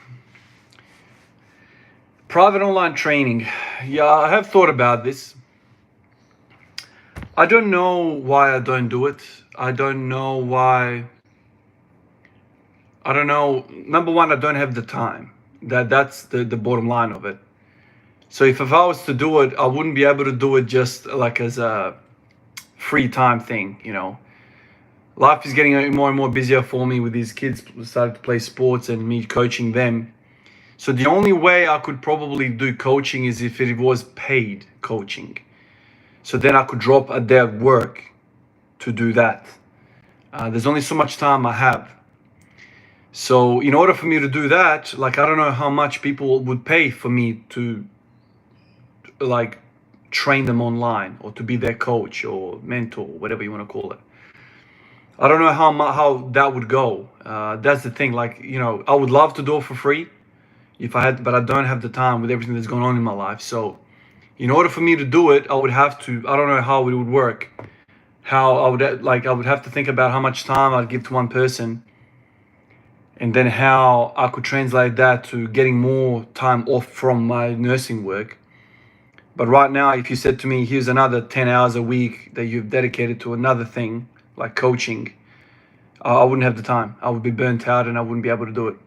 private online training. Yeah, I have thought about this. I don't know why I don't do it. I don't know why. I don't know. Number one, I don't have the time. That's the bottom line of it. So if I was to do it, I wouldn't be able to do it just like as a free time thing, Life is getting more and more busier for me with these kids starting to play sports and me coaching them. So the only way I could probably do coaching is if it was paid coaching. So then I could drop a day at work to do that. There's only so much time I have. So in order for me to do that, like, I don't know how much people would pay for me to like train them online or to be their coach or mentor, whatever you want to call it. I don't know how that would go. That's the thing. Like, I would love to do it for free if I had, but I don't have the time with everything that's going on in my life. So in order for me to do it, I would have to, I don't know how it would work. How I would have to think about how much time I'd give to one person, and then how I could translate that to getting more time off from my nursing work. But right now, if you said to me, here's another 10 hours a week that you've dedicated to another thing, like coaching, I wouldn't have the time. I would be burnt out and I wouldn't be able to do it.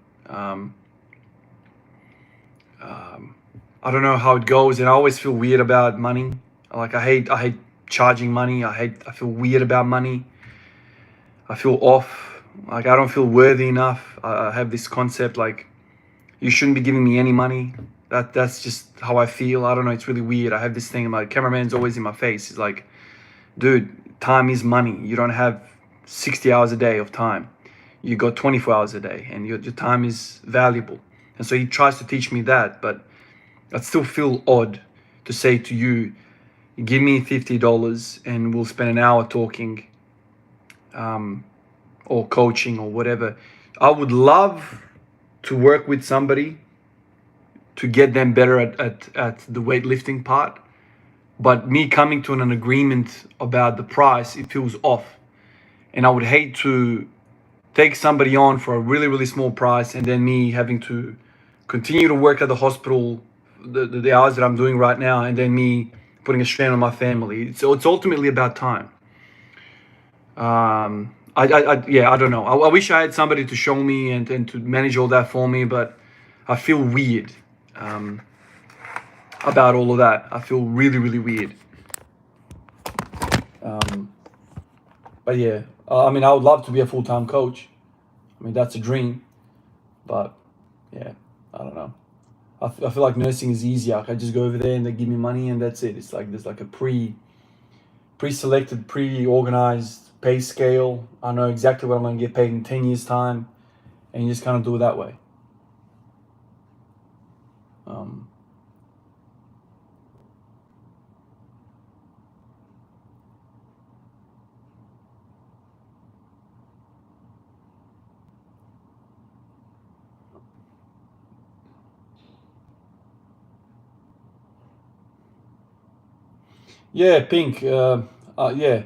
I don't know how it goes, and I always feel weird about money. Like, I hate charging money. I feel weird about money. I feel off. Like, I don't feel worthy enough. I have this concept like, you shouldn't be giving me any money. That's just how I feel. I don't know. It's really weird. I have this thing. My cameraman's always in my face. He's like, dude, time is money. You don't have 60 hours a day of time. You got 24 hours a day, and your time is valuable. And so he tries to teach me that, but I still feel odd to say to you, give me $50 and we'll spend an hour talking, or coaching or whatever. I would love to work with somebody to get them better at the weightlifting part, but me coming to an agreement about the price, it feels off. And I would hate to take somebody on for a really, really small price and then me having to continue to work at the hospital the hours that I'm doing right now, and then me putting a strain on my family. So it's ultimately about time. I don't know. I wish I had somebody to show me and to manage all that for me, but I feel weird about all of that. I feel really, really weird. But yeah, I mean, I would love to be a full-time coach. I mean, that's a dream. But yeah, I don't know. I feel like nursing is easier. I just go over there and they give me money and that's it. It's like there's like a pre-selected, pre-organized pay scale. I know exactly what I'm going to get paid in 10 years' time, and you just kind of do it that way. Yeah, Pink. Yeah. I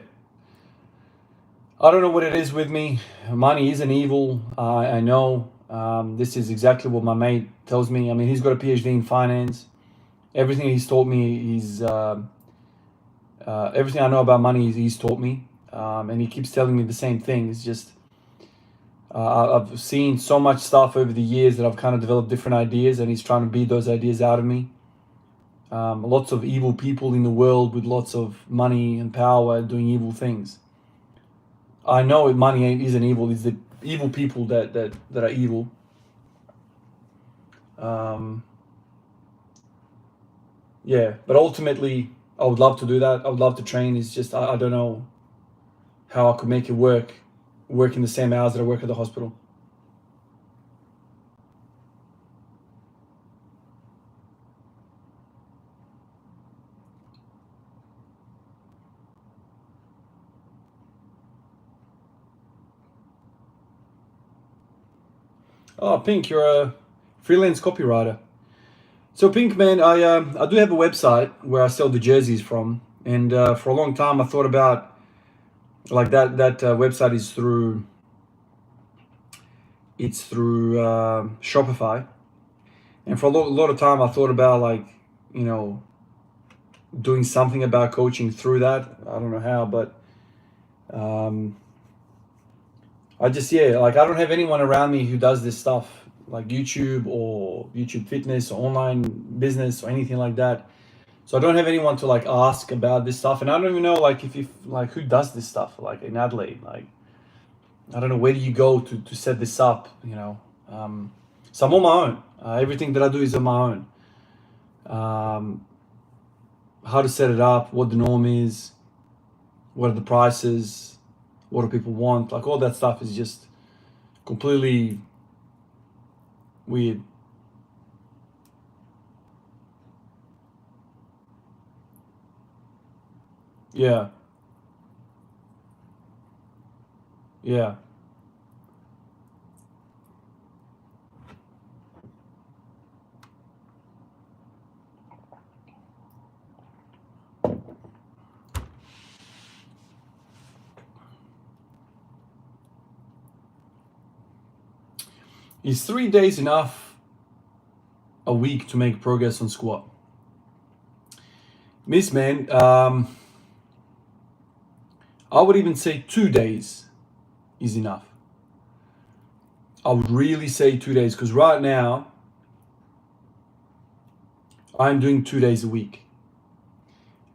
don't know what it is with me. Money isn't evil. I know. This is exactly what my mate tells me. I mean, he's got a PhD in finance. Everything he's taught me, everything I know about money, he's taught me. And he keeps telling me the same thing. It's just, I've seen so much stuff over the years that I've kind of developed different ideas, and he's trying to beat those ideas out of me. Lots of evil people in the world with lots of money and power doing evil things. I know money isn't evil. It's the evil people that are evil. Yeah, but ultimately, I would love to do that. I would love to train. It's just I don't know how I could make it work in the same hours that I work at the hospital. Oh, Pink, you're a freelance copywriter. So Pink, man, I do have a website where I sell the jerseys from, and for a long time I thought about like that website is through Shopify, and for a lot of time I thought about like, you know, doing something about coaching through that. I don't know how, but I just, yeah, like I don't have anyone around me who does this stuff like YouTube or YouTube fitness or online business or anything like that. So I don't have anyone to like ask about this stuff, and I don't even know like if like who does this stuff like in Adelaide. Like I don't know, where do you go to set this up, you know. So I'm on my own. Everything that I do is on my own. How to set it up, what the norm is, what are the prices, what do people want, like all that stuff is just completely weird. Yeah, yeah. Is 3 days enough a week to make progress on squat? Miss, man, I would even say 2 days is enough. I would really say 2 days, because right now I'm doing 2 days a week.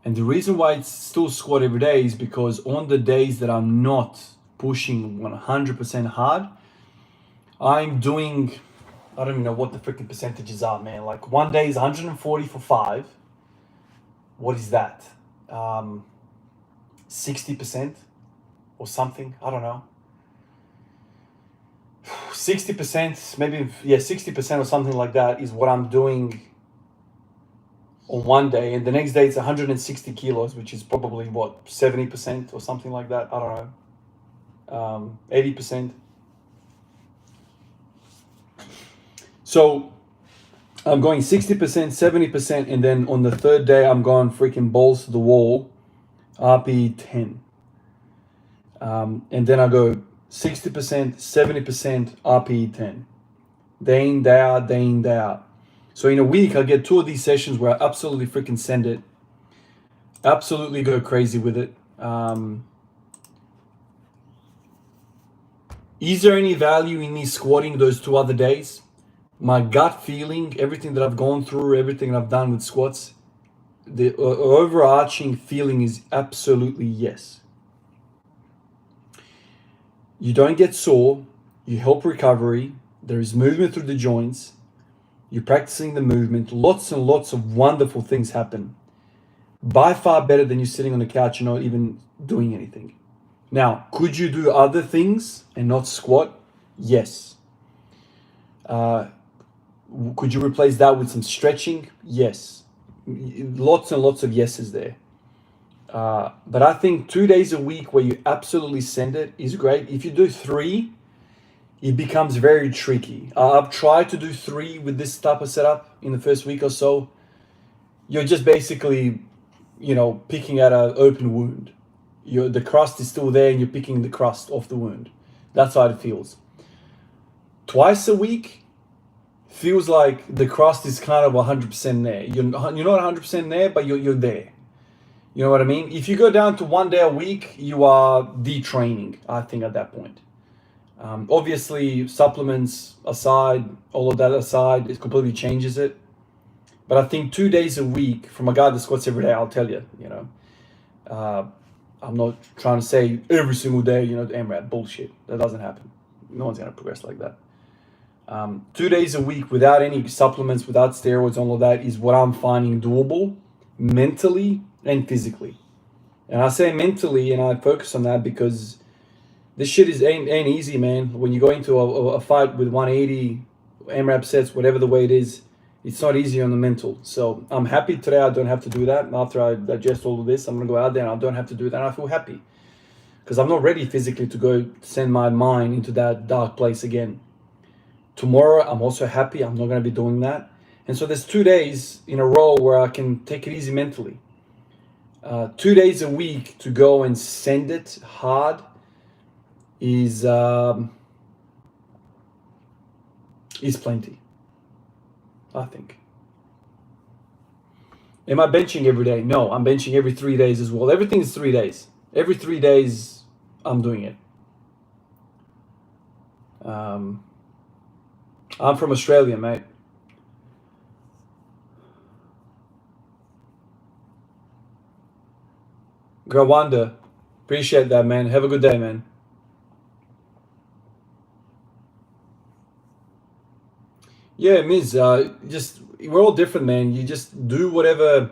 And the reason why it's still squat every day is because on the days that I'm not pushing 100% hard, I'm doing I don't even know what the freaking percentages are, man. Like one day is 140 for 5. What is that? 60% or something? I don't know. 60%, maybe, yeah, 60% or something like that is what I'm doing on one day. And the next day it's 160 kilos, which is probably what, 70% or something like that. I don't know. 80%. So I'm going 60%, 70%, and then on the third day, I'm going freaking balls to the wall, RP 10. And then I go 60%, 70%, RP 10. Day in, day out, day in, day out. So in a week, I get 2 of these sessions where I absolutely freaking send it. Absolutely go crazy with it. Is there any value in me squatting those 2 other days? My gut feeling, everything that I've gone through, everything I've done with squats, the overarching feeling is absolutely yes. You don't get sore, you help recovery, there is movement through the joints, you're practicing the movement, lots and lots of wonderful things happen. By far better than you sitting on the couch and not even doing anything. Now, could you do other things and not squat? Yes. Could you replace that with some stretching? Yes. Lots and lots of yeses there. But I think 2 days a week where you absolutely send it is great. If you do 3, it becomes very tricky. I've tried to do 3 with this type of setup in the first week or so. You're just basically, picking at an open wound. The crust is still there and you're picking the crust off the wound. That's how it feels. Twice a week feels like the crust is kind of 100% there. You're not 100% there, but you're there. You know what I mean? If you go down to 1 day a week, you are detraining, I think, at that point. Obviously, supplements aside, all of that aside, it completely changes it. But I think 2 days a week, from a guy that squats every day, I'll tell you, I'm not trying to say every single day, AMRAP bullshit. That doesn't happen. No one's going to progress like that. 2 days a week without any supplements, without steroids, all of that is what I'm finding doable mentally and physically. And I say mentally, and I focus on that because this shit ain't easy, man. When you go into a fight with 180 AMRAP sets, whatever the weight is, it's not easy on the mental. So I'm happy today I don't have to do that. After I digest all of this, I'm going to go out there and I don't have to do that. And I feel happy because I'm not ready physically to go send my mind into that dark place again. Tomorrow, I'm also happy. I'm not going to be doing that. And so there's 2 days in a row where I can take it easy mentally. 2 days a week to go and send it hard is plenty, I think. Am I benching every day? No, I'm benching every 3 days as well. Everything is 3 days. Every 3 days, I'm doing it. I'm from Australia, mate. Grawanda, appreciate that, man. Have a good day, man. Yeah, Miz, we're all different, man. You just do whatever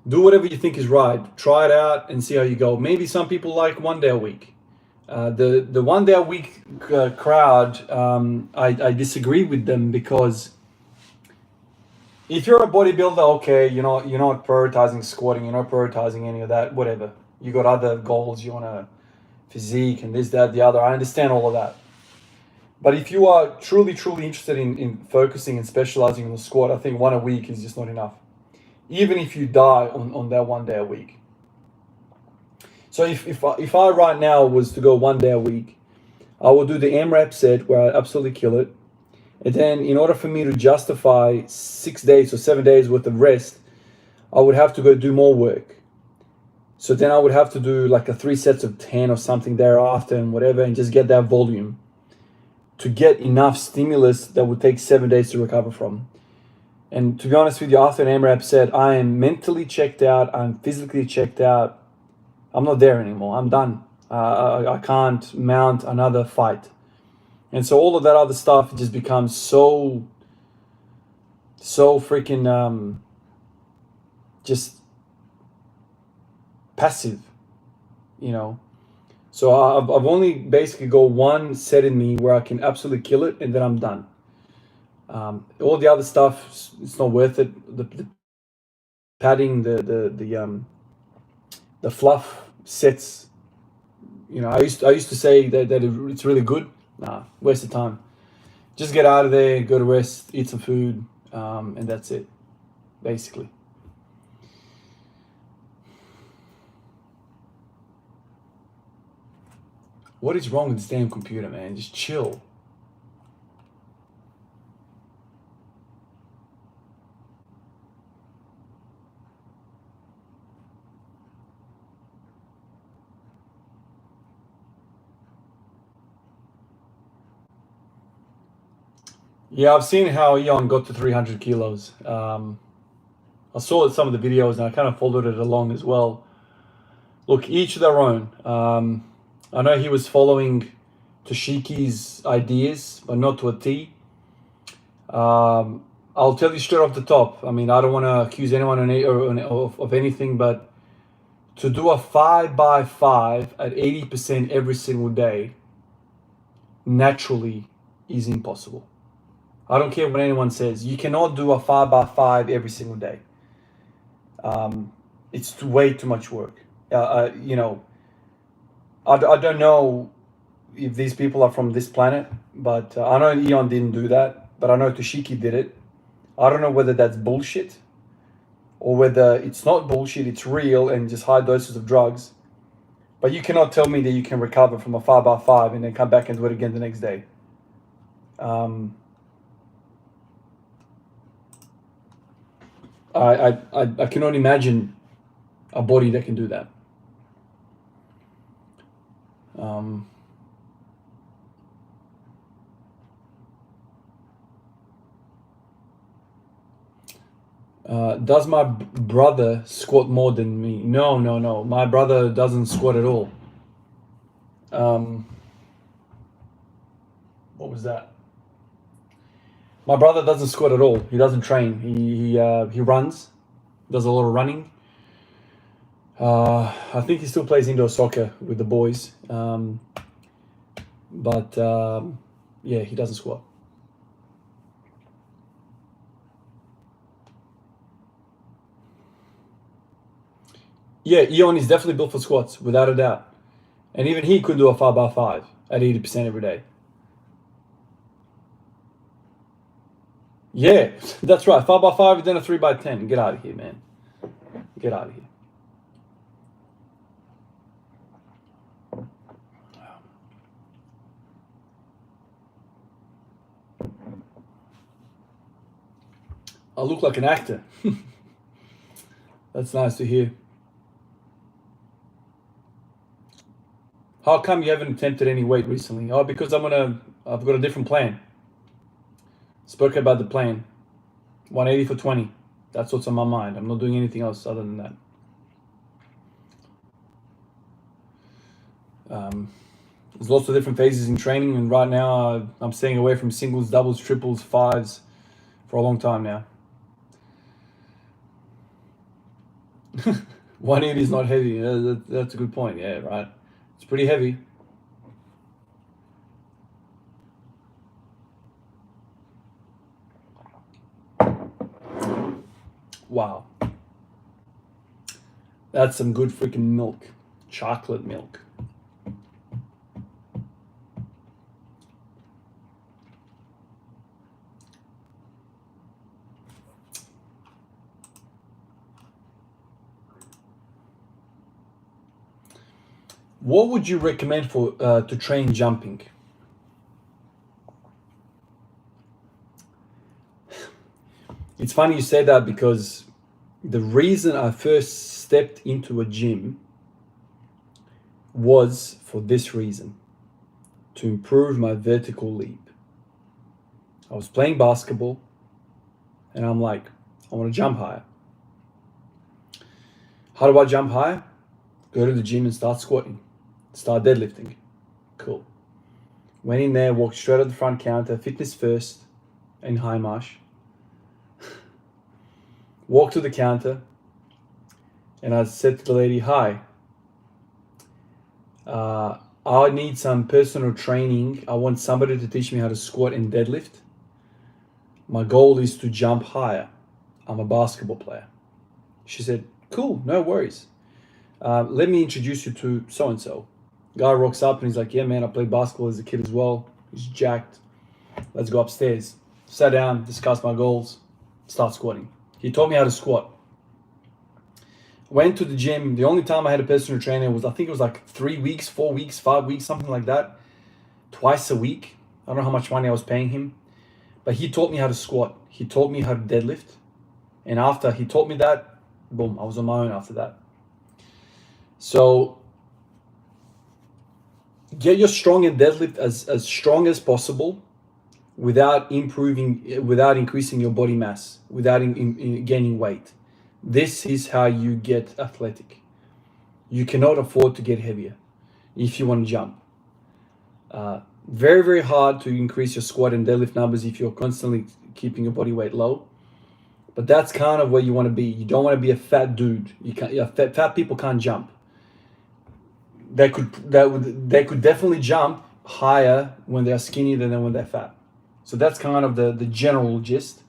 you think is right. Try it out and see how you go. Maybe some people like 1 day a week. The 1 day a week crowd, I disagree with them because if you're a bodybuilder, okay, you're not prioritizing squatting, you're not prioritizing any of that, whatever. You got other goals, you want a physique and this, that, the other. I understand all of that. But if you are truly, truly interested in focusing and specializing on the squat, I think 1 a week is just not enough. Even if you die on that 1 day a week. So if I right now was to go 1 day a week, I will do the AMRAP set where I absolutely kill it. And then in order for me to justify 6 days or 7 days worth of rest, I would have to go do more work. So then I would have to do like 3 sets of 10 or something thereafter and whatever, and just get that volume to get enough stimulus that would take 7 days to recover from. And to be honest with you, after an AMRAP set, I am mentally checked out. I'm physically checked out. I'm not there anymore. I'm done. I can't mount another fight. And so all of that other stuff just becomes so freaking just passive, you know. So I've only basically got one set in me where I can absolutely kill it, and then I'm done. All the other stuff, it's not worth it. The padding, the fluff sets. You know, I used to say that it's really good. Nah, waste of time. Just get out of there, go to rest, eat some food, and that's it, basically. What is wrong with this damn computer, man? Just chill. Yeah, I've seen how Eon got to 300 kilos. I saw some of the videos and I kind of followed it along as well. Look, each their own. I know he was following Toshiki's ideas, but not to a T. I'll tell you straight off the top. I mean, I don't want to accuse anyone of anything, but to do a 5x5 at 80% every single day naturally is impossible. I don't care what anyone says. You cannot do a 5x5 every single day. It's way too much work. You know, I don't know if these people are from this planet, but I know Eon didn't do that, but I know Toshiki did it. I don't know whether that's bullshit or whether it's not bullshit, it's real and just high doses of drugs. But you cannot tell me that you can recover from a 5x5 and then come back and do it again the next day. I cannot imagine a body that can do that. Does my brother squat more than me? No. My brother doesn't squat at all. What was that? My brother doesn't squat at all. He doesn't train. He runs, does a lot of running. I think he still plays indoor soccer with the boys. But yeah, he doesn't squat. Yeah, Eon is definitely built for squats, without a doubt. And even he could do a 5x5 at 80% every day. Yeah, that's right. 5x5, then a 3x10. Get out of here, man. Get out of here. I look like an actor. That's nice to hear. How come you haven't attempted any weight recently? Oh, because I've got a different plan. Spoke about the plan. 180 for 20. That's what's on my mind. I'm not doing anything else other than that. There's lots of different phases in training, and right now I'm staying away from singles, doubles, triples, fives for a long time now. 180 is not heavy. That's a good point. Yeah, right. It's pretty heavy. Wow. That's some good freaking milk. Chocolate milk. What would you recommend for to train jumping? It's funny you say that because the reason I first stepped into a gym was for this reason, to improve my vertical leap. I was playing basketball and I'm like, I want to jump higher. How do I jump higher? Go to the gym and start squatting, start deadlifting. Cool. Went in there, walked straight at the front counter, fitness first, in high marsh. Walked to the counter, and I said to the lady, "Hi, I need some personal training. I want somebody to teach me how to squat and deadlift. My goal is to jump higher. I'm a basketball player." She said, "Cool, no worries. Let me introduce you to so-and-so." Guy rocks up and he's like, "Yeah, man, I played basketball as a kid as well." He's jacked. Let's go upstairs. Sat down, discussed my goals, start squatting. He taught me how to squat. Went to the gym. The only time I had a personal trainer was, I think it was like 3 weeks, 4 weeks, 5 weeks, something like that. Twice a week. I don't know how much money I was paying him. But he taught me how to squat. He taught me how to deadlift. And after he taught me that, boom, I was on my own after that. So get your strong and deadlift as strong as possible without increasing your body mass, without gaining weight. This is how you get athletic. You cannot afford to get heavier if you want to jump. Very, very hard to increase your squat and deadlift numbers if you're constantly keeping your body weight low. But that's kind of where you want to be. You don't want to be a fat dude. Fat people can't jump. They could definitely jump higher when they're skinny than when they're fat. So that's kind of the general gist.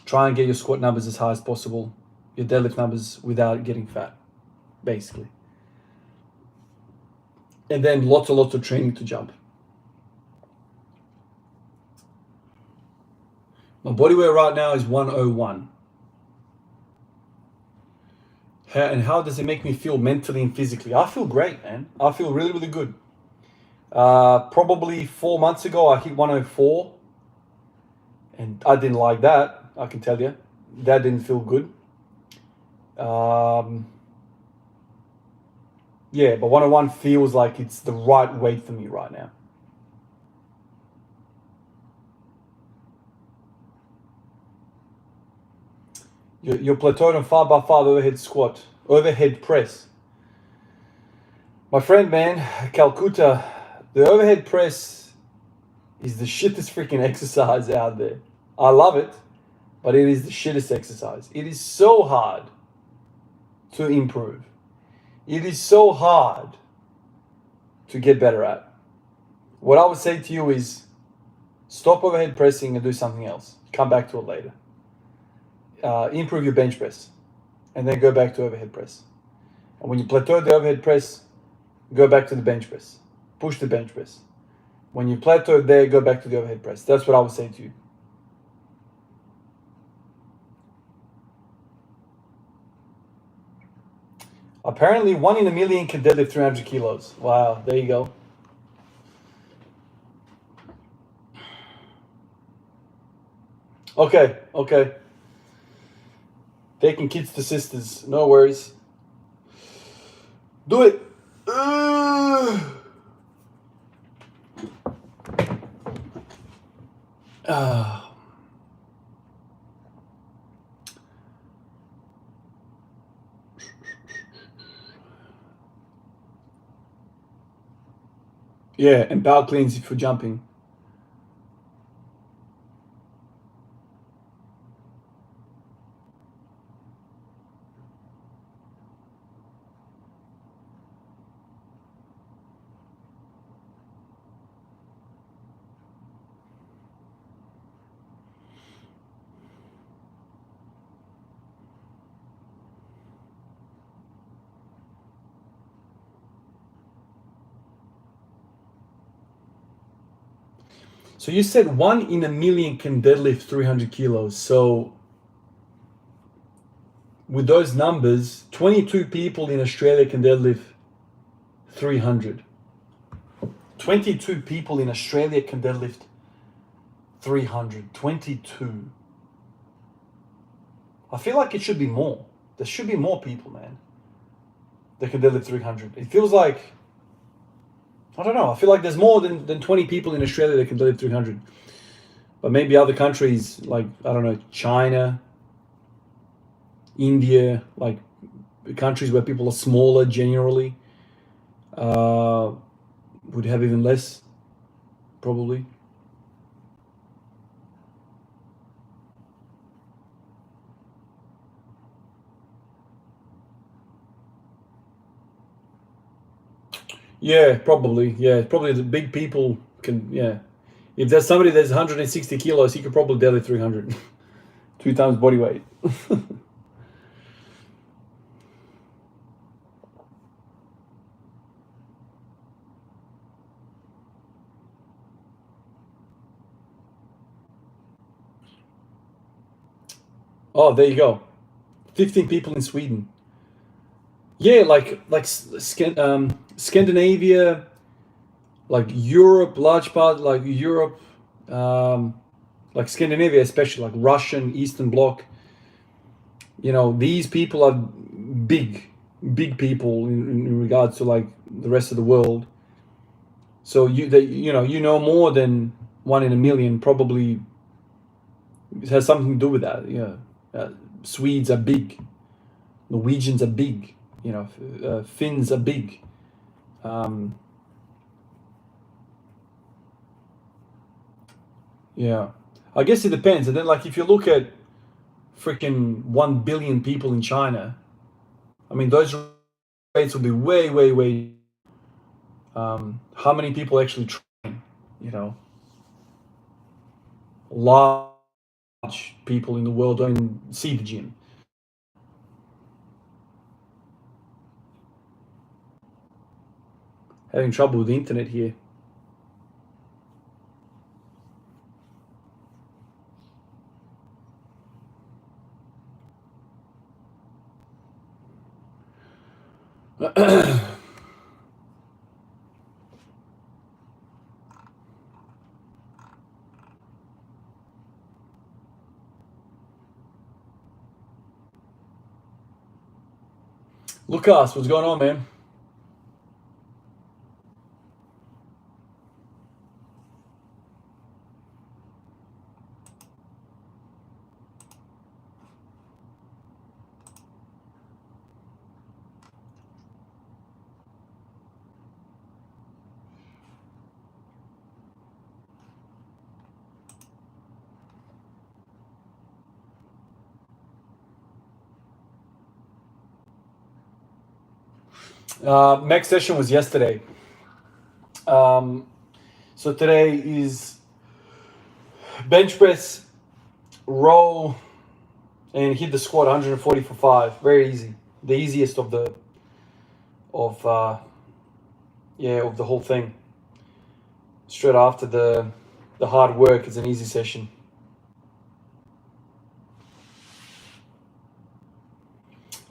Try and get your squat numbers as high as possible, your deadlift numbers without getting fat, basically. And then lots of training to jump. My body weight right now is 101. And how does it make me feel mentally and physically? I feel great, man. I feel really, really good. Probably 4 months ago, I hit 104. And I didn't like that, I can tell you. That didn't feel good. Yeah, but 101 feels like it's the right weight for me right now. You're plateaued on 5x5 overhead press. My friend, man, Calcutta, the overhead press is the shittest freaking exercise out there. I love it, but it is the shittest exercise. It is so hard to improve. It is so hard to get better at. What I would say to you is stop overhead pressing and do something else. Come back to it later. Improve your bench press and then go back to overhead press. And when you plateau the overhead press, go back to the bench press. Push the bench press. When you plateau there, go back to the overhead press. That's what I would say to you. Apparently, 1 in a million can deadlift 300 kilos. Wow, there you go. Okay. Taking kids to sisters, no worries. Do it. Yeah, and bowel cleans for jumping. So you said 1 in a million can deadlift 300 kilos. So with those numbers, 22 people in Australia can deadlift 300. 22 people in Australia can deadlift 300. 22. I feel like it should be more. There should be more people, man, that can deadlift 300. It feels like, I don't know, I feel like there's more than 20 people in Australia that can deadlift 300. But maybe other countries like, I don't know, China, India, like countries where people are smaller generally, would have even less. probably. Yeah, probably. Yeah, probably the big people can. Yeah, if there's somebody that's 160 kilos, he could probably deadlift 300, 2 times body weight. Oh, there you go. 15 people in Sweden. Yeah, like Scandinavia, like Europe, large part like Europe, um, like Scandinavia, especially like Russian Eastern Bloc. You know, these people are big, big people in regards to like the rest of the world. So you know more than one in a million. Probably it has something to do with that. Yeah, Swedes are big, Norwegians are big. You know, Finns are big. Um, yeah, I guess it depends. And then like if you look at freaking 1 billion people in China, I mean those rates will be way, way, way. How many people actually train? You know, large people in the world don't even see the gym. Having trouble with the internet here. Lucas, what's going on, man? Max session was yesterday. Um, so today is bench press, row, and hit the squat 140 for 5. Very easy. The easiest of the of yeah of the whole thing. Straight after the hard work, it's an easy session.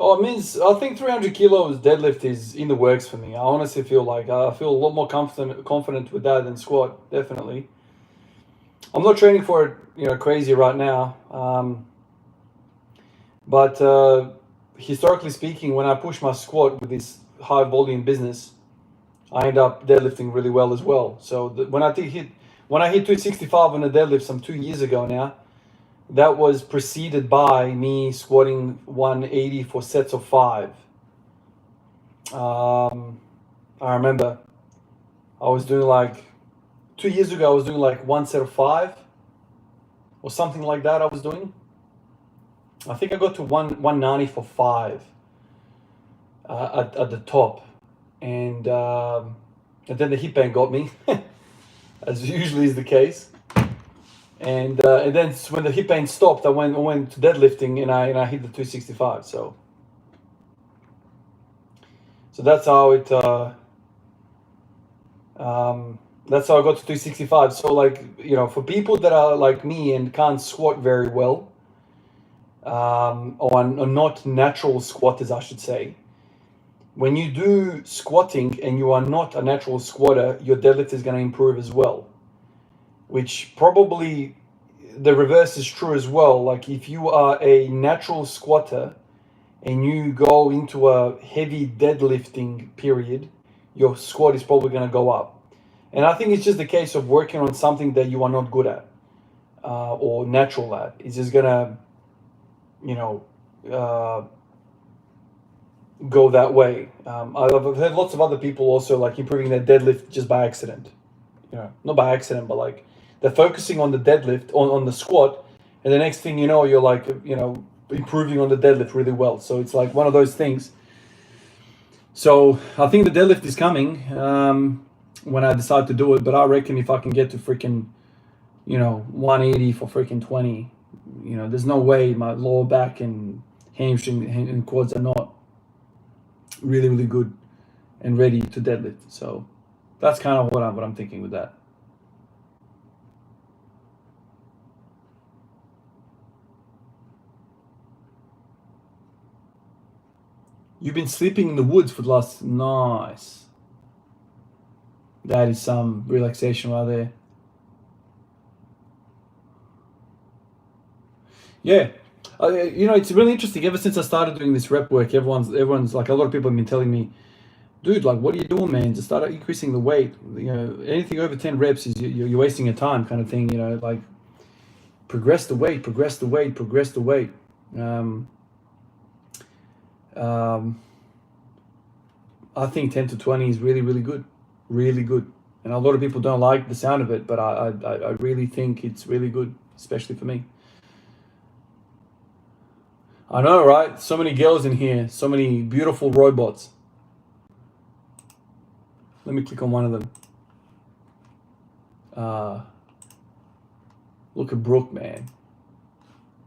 Oh, it means I think 300 kilos deadlift is in the works for me. I honestly feel like I feel a lot more confident with that than squat. Definitely. I'm not training for it, you know, crazy right now. But historically speaking, when I push my squat with this high volume business, I end up deadlifting really well as well. So when I hit 265 on a deadlift some 2 years ago now, that was preceded by me squatting 180 for sets of 5. I remember I was doing like 2 years ago. I was doing like 1 set of 5 or something like that. I was doing. I think I got to 190 for 5 at the top, and then the hip bang got me, as usually is the case. And then when the hip pain stopped, I went to deadlifting and I hit the 265. So that's how it that's how I got to 265. So like, you know, for people that are like me and can't squat very well, or are not natural squatters, I should say, when you do squatting and you are not a natural squatter, your deadlift is going to improve as well, which probably the reverse is true as well. Like if you are a natural squatter and you go into a heavy deadlifting period, your squat is probably going to go up. And I think it's just a case of working on something that you are not good at or natural at. It's just going to, you know, go that way. I've heard lots of other people also like improving their deadlift just by accident. not by accident, but like they're focusing on the deadlift, on the squat, and the next thing you know, you're like, improving on the deadlift really well. So it's like one of those things. So I think the deadlift is coming when I decide to do it, but I reckon if I can get to freaking, 180 for freaking 20, there's no way my lower back and hamstring and quads are not really, really good and ready to deadlift. So that's kind of what I'm thinking with that. You've been sleeping in the woods for the last... Nice. That is some relaxation right there. Yeah. It's really interesting. Ever since I started doing this rep work, everyone's like, a lot of people have been telling me, dude, like, what are you doing, man? Just start increasing the weight. Anything over 10 reps is you're wasting your time, kind of thing. Like, progress the weight, progress the weight, progress the weight. I think 10 to 20 is really, really good, really good. And a lot of people don't like the sound of it, but I really think it's really good, especially for me. I know, right? So many girls in here, so many beautiful robots. Let me click on one of them. Look at Brooke, man.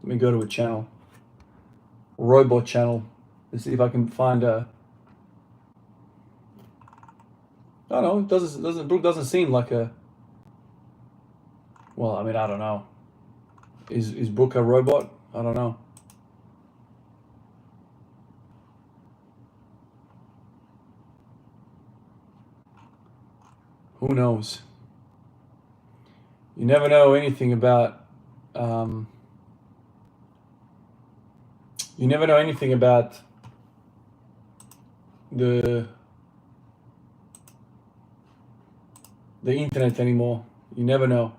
Let me go to a channel. Robot channel. Let's see if I can find a... No, it doesn't. Brooke doesn't seem like a... Well, I mean, I don't know. Is Brooke a robot? I don't know. Who knows? You never know anything about... you never know anything about the internet anymore. You never know.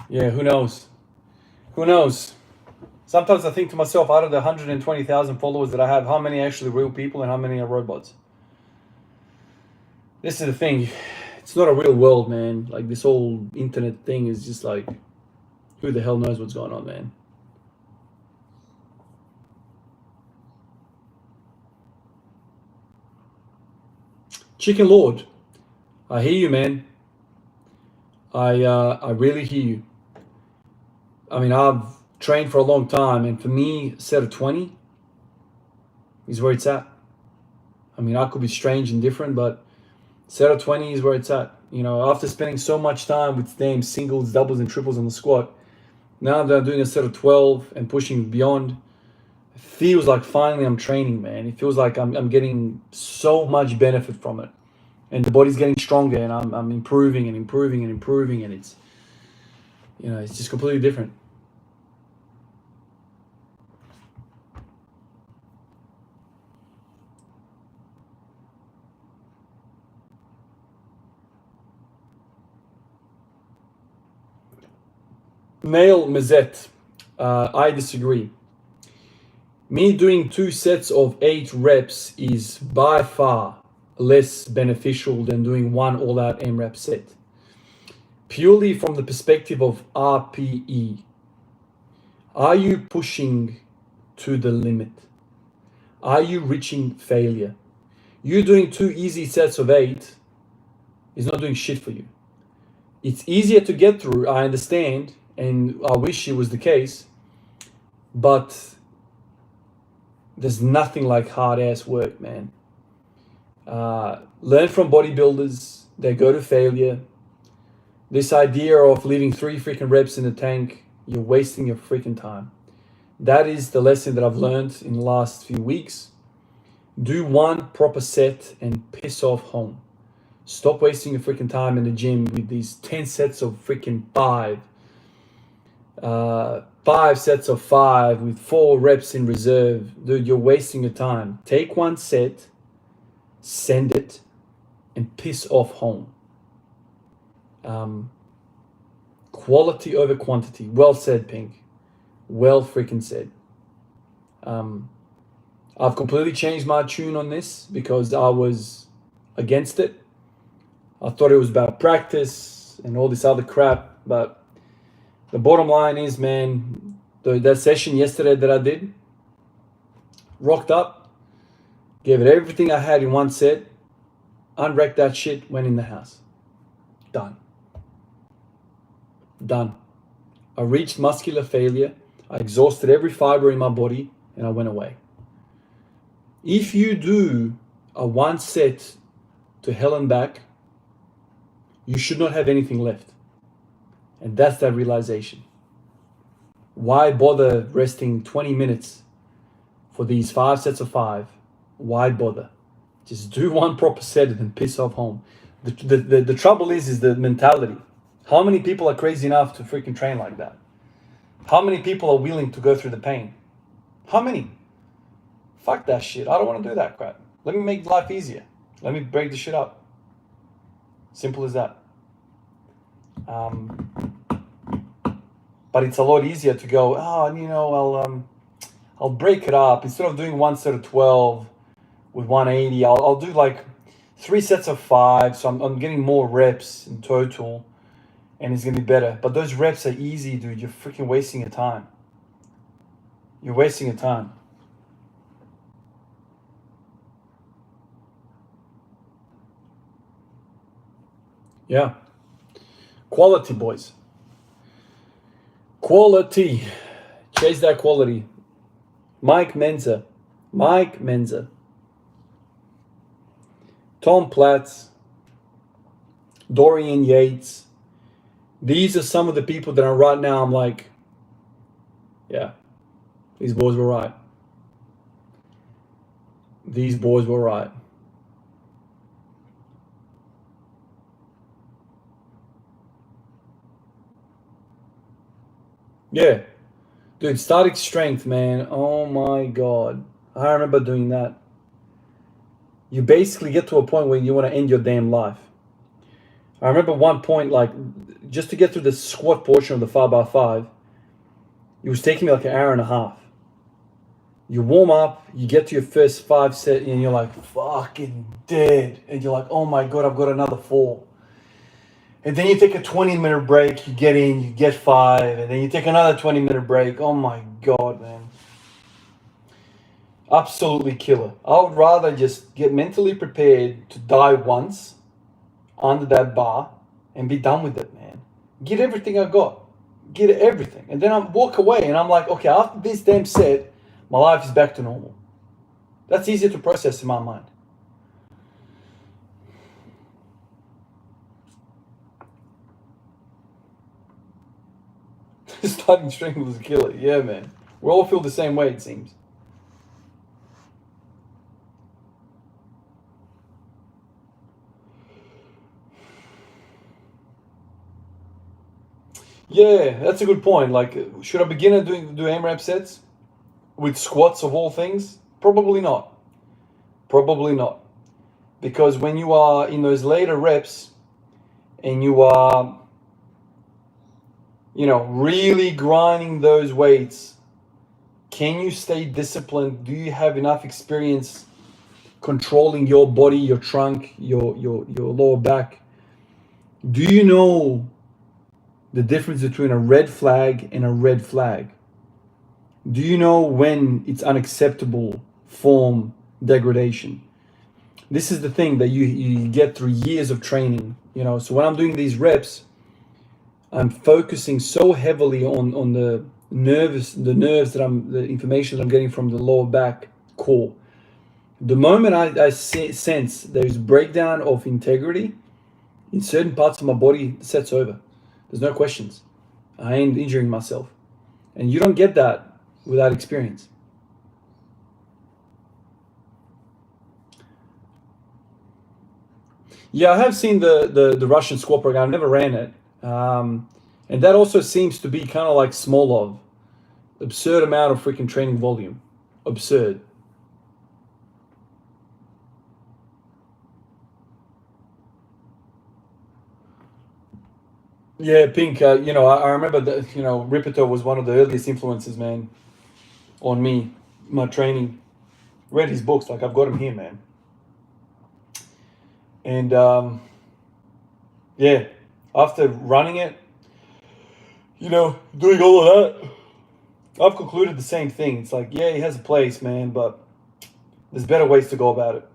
Yeah, who knows? Who knows? Sometimes I think to myself, out of the 120,000 followers that I have, how many are actually real people and how many are robots? This is the thing. It's not a real world, man. Like, this whole internet thing is just like, who the hell knows what's going on, man? Chicken Lord, I hear you, man. I really hear you. I mean, I've trained for a long time, and for me, set of 20 is where it's at. I mean, I could be strange and different, but set of 20 is where it's at. After spending so much time with damn singles, doubles, and triples on the squat, now that I'm doing a set of 12 and pushing beyond, it feels like finally I'm training, man. It feels like I'm getting so much benefit from it. And the body's getting stronger, and I'm improving and improving and improving, and it's, it's just completely different. Nail Mazet, I disagree. Me doing 2 sets of 8 reps is by far less beneficial than doing 1 all-out AMRAP set. Purely from the perspective of RPE. Are you pushing to the limit? Are you reaching failure? You doing 2 easy sets of 8 is not doing shit for you. It's easier to get through, I understand, and I wish it was the case, but there's nothing like hard-ass work, man. Learn from bodybuilders. They go to failure. This idea of leaving 3 freaking reps in the tank, you're wasting your freaking time. That is the lesson that I've learned in the last few weeks. Do 1 proper set and piss off home. Stop wasting your freaking time in the gym with these 10 sets of freaking 5. 5 sets of 5 with 4 reps in reserve. Dude, you're wasting your time. Take 1 set, send it, and piss off home. Quality over quantity. Well said, Pink. Well freaking said. I've completely changed my tune on this because I was against it. I thought it was about practice and all this other crap, but the bottom line is, man, that session yesterday that I did, rocked up, gave it everything I had in one set, unwrapped that shit, went in the house. Done. Done. I reached muscular failure. I exhausted every fiber in my body and I went away. If you do a one set to hell and back, you should not have anything left. And that's that realization. Why bother resting 20 minutes for these 5 sets of 5? Why bother? Just do one proper set and then piss off home. The trouble is the mentality. How many people are crazy enough to freaking train like that? How many people are willing to go through the pain? How many? Fuck that shit. I don't want to do that crap. Let me make life easier. Let me break the shit up. Simple as that. But it's a lot easier to go, I'll break it up. Instead of doing one set of 12 with 180, I'll do like 3 sets of 5. So I'm getting more reps in total. And it's going to be better. But those reps are easy, dude. You're freaking wasting your time. You're wasting your time. Yeah. Quality, boys. Quality. Chase that quality. Mike Menza. Tom Platz. Dorian Yates. These are some of the people that are right now. I'm like, yeah, these boys were right. These boys were right. Yeah. Dude, static strength, man. Oh my God. I remember doing that. You basically get to a point where you want to end your damn life. I remember one point, like, just to get through the squat portion of the 5x5, it was taking me like an hour and a half. You warm up, you get to your first 5 set, and you're like, fucking dead. And you're like, oh my God, I've got another 4. And then you take a 20-minute break, you get in, you get 5, and then you take another 20-minute break. Oh my God, man. Absolutely killer. I would rather just get mentally prepared to die once under that bar and be done with it, man. Get everything I got. Get everything. And then I walk away and I'm like, okay, after this damn set, my life is back to normal. That's easier to process in my mind. Starting strength was a killer. Yeah, man. We all feel the same way, it seems. Yeah, that's a good point. Like, should a beginner do AMRAP sets with squats of all things? Probably not. Probably not. Because when you are in those later reps and you are, really grinding those weights, can you stay disciplined? Do you have enough experience controlling your body, your trunk, your lower back? Do you know the difference between a red flag and a red flag? Do you know when it's unacceptable form degradation? This is the thing that you get through years of training. So when I'm doing these reps, I'm focusing so heavily on the nerves the information that I'm getting from the lower back core. The moment I sense there's breakdown of integrity in certain parts of my body, the set's over. There's no questions. I ain't injuring myself. And you don't get that without experience. Yeah, I have seen the Russian squat program. I've never ran it. And that also seems to be kind of like Smolov. Absurd amount of freaking training volume. Absurd. Yeah, Pink, I remember that, Ripito was one of the earliest influences, man, on me, my training. Read his books, like I've got him here, man. And yeah, after running it, doing all of that, I've concluded the same thing. It's like, yeah, it has a place, man, but there's better ways to go about it.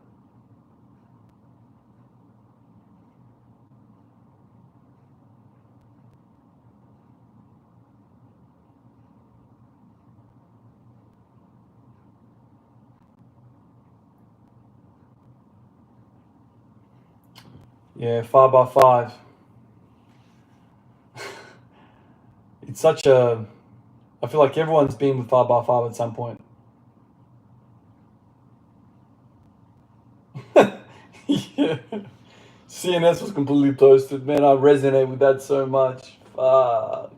Yeah, 5x5. It's such a. I feel like everyone's been with 5x5 at some point. Yeah. CNS was completely toasted, man. I resonate with that so much. Fuck.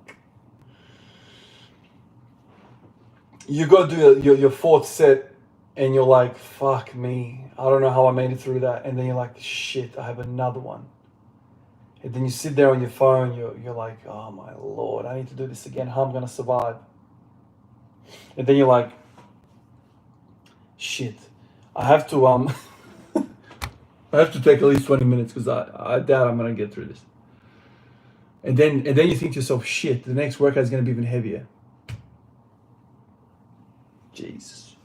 You got to do your fourth set, and you're like, fuck me. I don't know how I made it through that. And then you're like, shit, I have another one. And then you sit there on your phone, you're like, oh my lord, I need to do this again. How am I going to survive? And then you're like, shit, I have to I have to take at least 20 minutes because I doubt I'm going to get through this. And then you think to yourself, shit, the next workout is going to be even heavier. Jesus.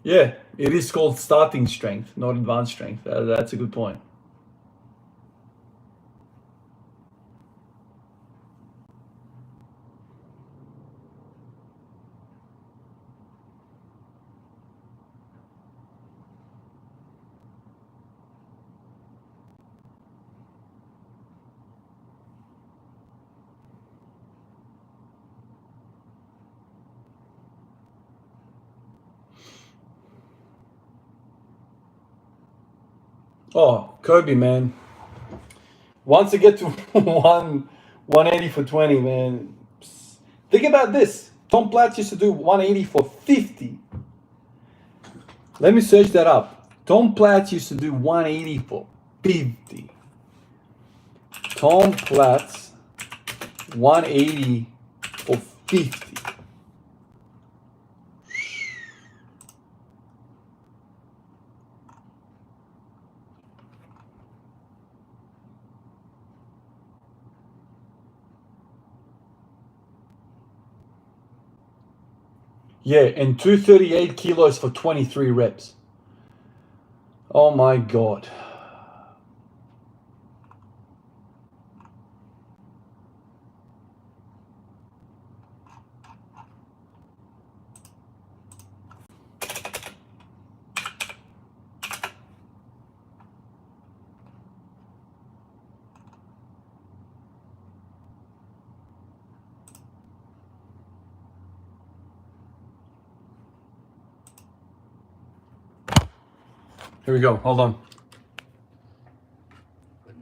Yeah, it is called starting strength, not advanced strength. That's a good point. Oh, Kobe, man. Once you get to 180 for 20, man. Think about this. Tom Platz used to do 180 for 50. Let me search that up. Tom Platz used to do 180 for 50. Tom Platz, 180 for 50. Yeah, and 238 kilos for 23 reps. Oh my God. Here we go. Hold on.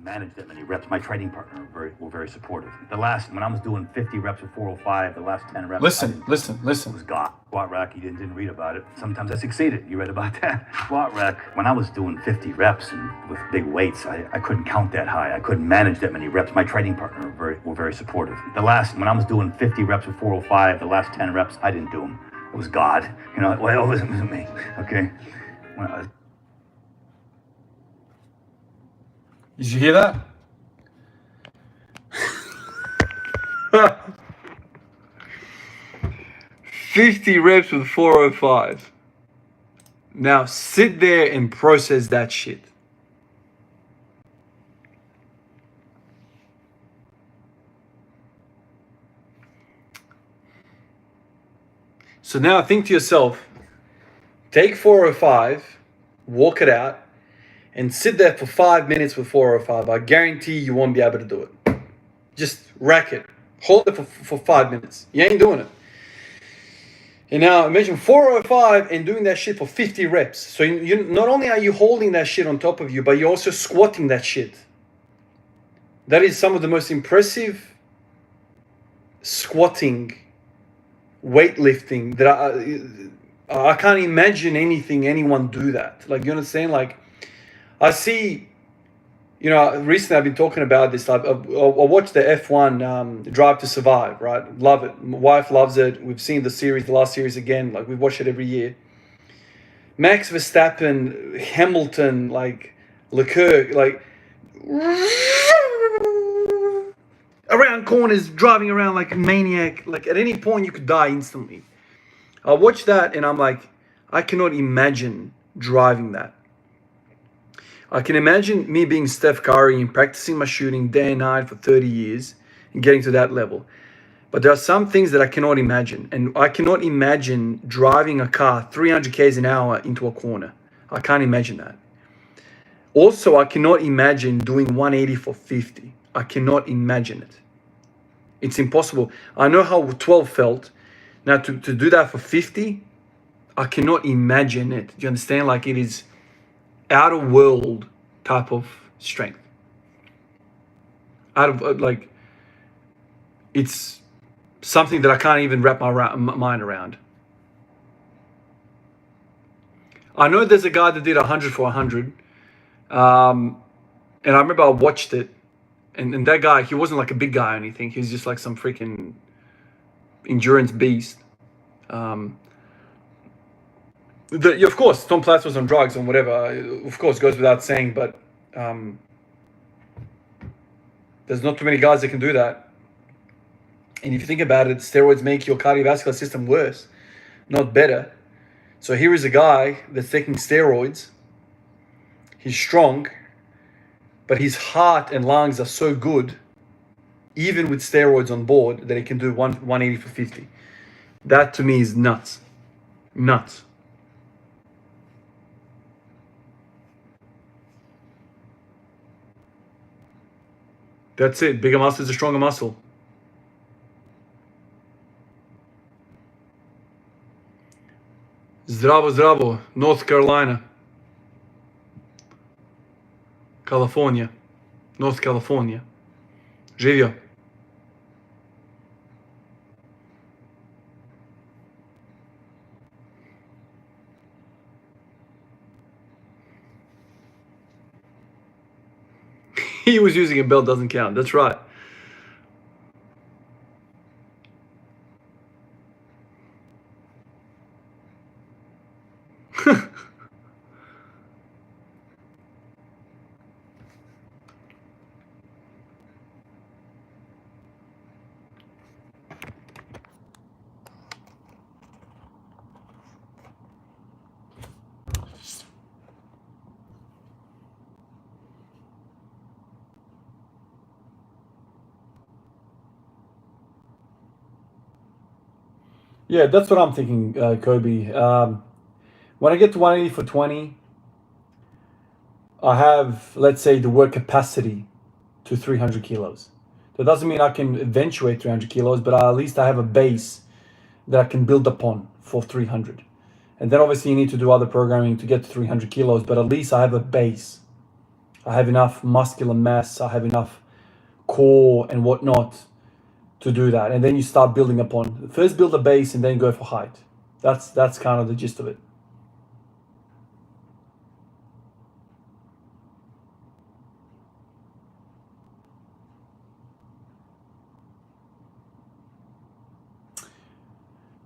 Manage that many reps. My training partner were very supportive. When I was doing 50 reps of 405, the last 10 reps. Listen. Was God. Squat rack, you didn't read about it. Sometimes I succeeded. You read about that. Squat rack. When I was doing 50 reps and with big weights, I couldn't count that high. I couldn't manage that many reps. My training partner were very supportive. When I was doing 50 reps of 405, the last 10 reps, I didn't do them. It was God. Well, it wasn't me. Okay. Did you hear that? 50 reps with 405. Now sit there and process that shit. So now think to yourself, take 405, walk it out, and sit there for 5 minutes with 405. I guarantee you won't be able to do it. Just rack it. Hold it for 5 minutes. You ain't doing it. And now imagine 405 and doing that shit for 50 reps. So you not only are you holding that shit on top of you, but you're also squatting that shit. That is some of the most impressive squatting, weightlifting that I can't imagine anyone do that. Like, you understand? Like, I see, you know, recently I've been talking about this. I watched the F1 Drive to Survive, right? Love it. My wife loves it. We've seen the last series again. Like, we watch it every year. Max Verstappen, Hamilton, like Leclerc, like around corners, driving around like a maniac. Like, at any point you could die instantly. I watched that and I'm like, I cannot imagine driving that. I can imagine me being Steph Curry and practicing my shooting day and night for 30 years and getting to that level. But there are some things that I cannot imagine. And I cannot imagine driving a car 300 k's an hour into a corner. I can't imagine that. Also, I cannot imagine doing 180 for 50. I cannot imagine it. It's impossible. I know how 12 felt. Now, to do that for 50, I cannot imagine it. Do you understand? Like, it is out of world type of strength. Out of, like, it's something that I can't even wrap my mind around. I know there's a guy that did 100 for 100. And I remember I watched it. And that guy, he wasn't like a big guy or anything. He was just like some freaking endurance beast. Of course, Tom Platz was on drugs and whatever. Of course, goes without saying. But there's not too many guys that can do that. And if you think about it, steroids make your cardiovascular system worse, not better. So here is a guy that's taking steroids. He's strong, but his heart and lungs are so good, even with steroids on board, that he can do 180 for 50. That to me is nuts. Nuts. That's it. Bigger muscle is a stronger muscle. Zdravo, zdravo. North Carolina. California. North California. Živio. He was using a belt, doesn't count. That's right. Yeah, that's what I'm thinking, Kobe. When I get to 180 for 20, I have, let's say, the work capacity to 300 kilos. That doesn't mean I can eventuate 300 kilos, but at least I have a base that I can build upon for 300. And then obviously you need to do other programming to get to 300 kilos, but at least I have a base. I have enough muscular mass, I have enough core and whatnot to do that. And then you start building upon. First build a base and then go for height. That's kind of the gist of it.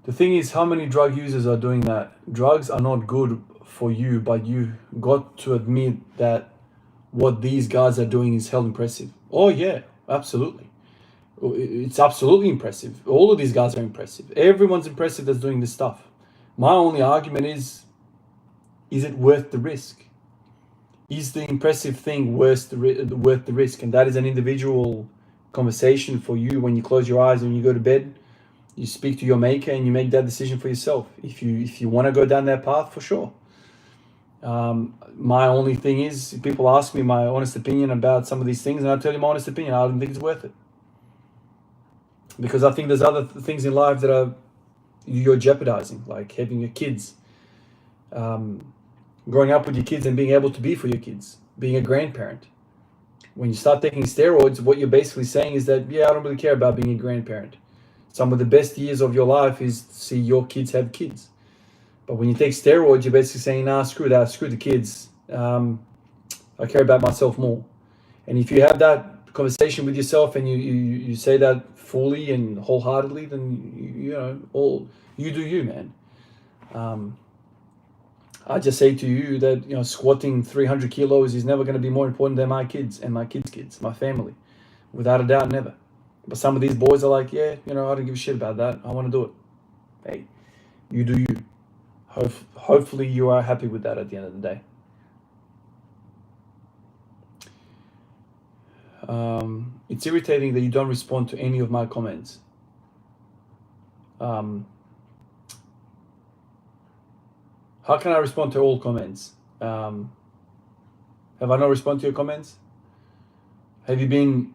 The thing is, how many drug users are doing that? Drugs are not good for you, but you got to admit that what these guys are doing is hell impressive. Oh yeah, absolutely. It's absolutely impressive. All of these guys are impressive. Everyone's impressive that's doing this stuff. My only argument is it worth the risk? Is the impressive thing worth the risk? And that is an individual conversation for you when you close your eyes and you go to bed. You speak to your maker and you make that decision for yourself. If you want to go down that path, for sure. My only thing is, people ask me my honest opinion about some of these things, and I tell you my honest opinion. I don't think it's worth it, because I think there's other things in life that you're jeopardizing, like having your kids, growing up with your kids and being able to be for your kids, being a grandparent. When you start taking steroids, what you're basically saying is that, yeah, I don't really care about being a grandparent. Some of the best years of your life is to see your kids have kids. But when you take steroids, you're basically saying, nah, screw that, screw the kids. I care about myself more. And if you have that conversation with yourself and you say that fully and wholeheartedly, then you know, all you do you, man. I just say to you that, you know, squatting 300 kilos is never going to be more important than my kids and my kids' kids, my family, without a doubt, never. But some of these boys are like, yeah, you know, I don't give a shit about that. I want to do it. Hey, you do you. Hopefully you are happy with that at the end of the day. It's irritating that you don't respond to any of my comments. How can I respond to all comments? Have I not responded to your comments? Have you been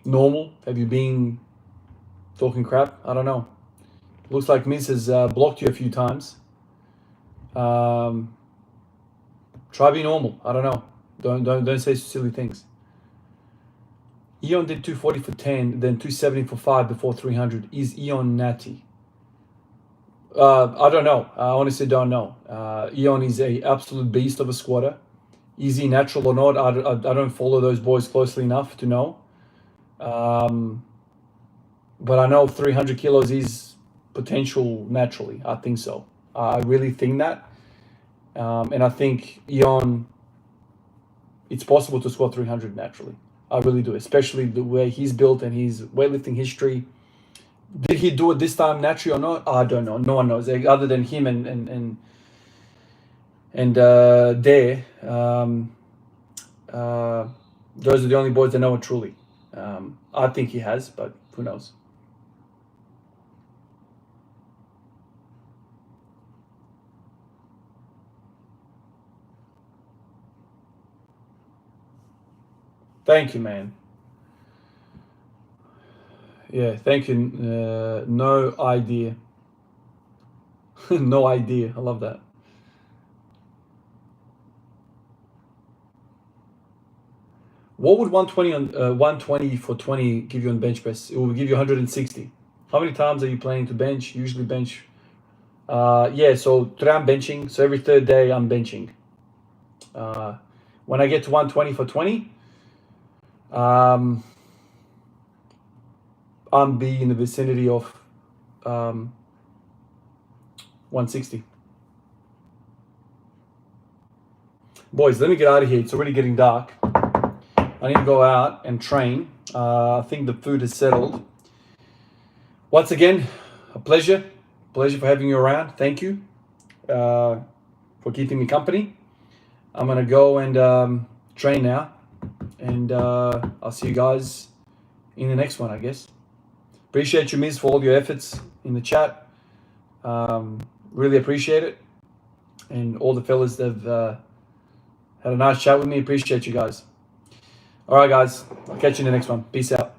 normal? Have you been talking crap? I don't know. Looks like Miz has blocked you a few times. Try be normal. I don't know. Don't say silly things. Eon did 240 for 10, then 270 for 5 before 300. Is Eon natty? I don't know. I honestly don't know. Eon is a absolute beast of a squatter. Is he natural or not? I don't follow those boys closely enough to know. But I know 300 kilos is potential naturally. I think so. I really think that. And I think Eon, it's possible to squat 300 naturally. I really do, especially the way he's built and his weightlifting history. Did he do it this time naturally or not? I don't know. No one knows, other than him and Dare. Those are the only boys that know it truly. I think he has, but who knows? Thank you, man. Yeah, thank you. No idea. No idea. I love that. What would 120 on 120 for 20 give you on bench press? It will give you 160. How many times are you planning to bench? Usually bench. Yeah, so today I'm benching. So every third day I'm benching. When I get to 120 for 20, I'll be in the vicinity of 160. Boys, let me get out of here. It's already getting dark. I need to go out and train. I think the food is settled. Once again, a pleasure. Pleasure for having you around. Thank you for keeping me company. I'm going to go and train now. And I'll see you guys in the next one, I guess. Appreciate you, Miz, for all your efforts in the chat. Really appreciate it. And all the fellas that have had a nice chat with me. Appreciate you guys. All right, guys. I'll catch you in the next one. Peace out.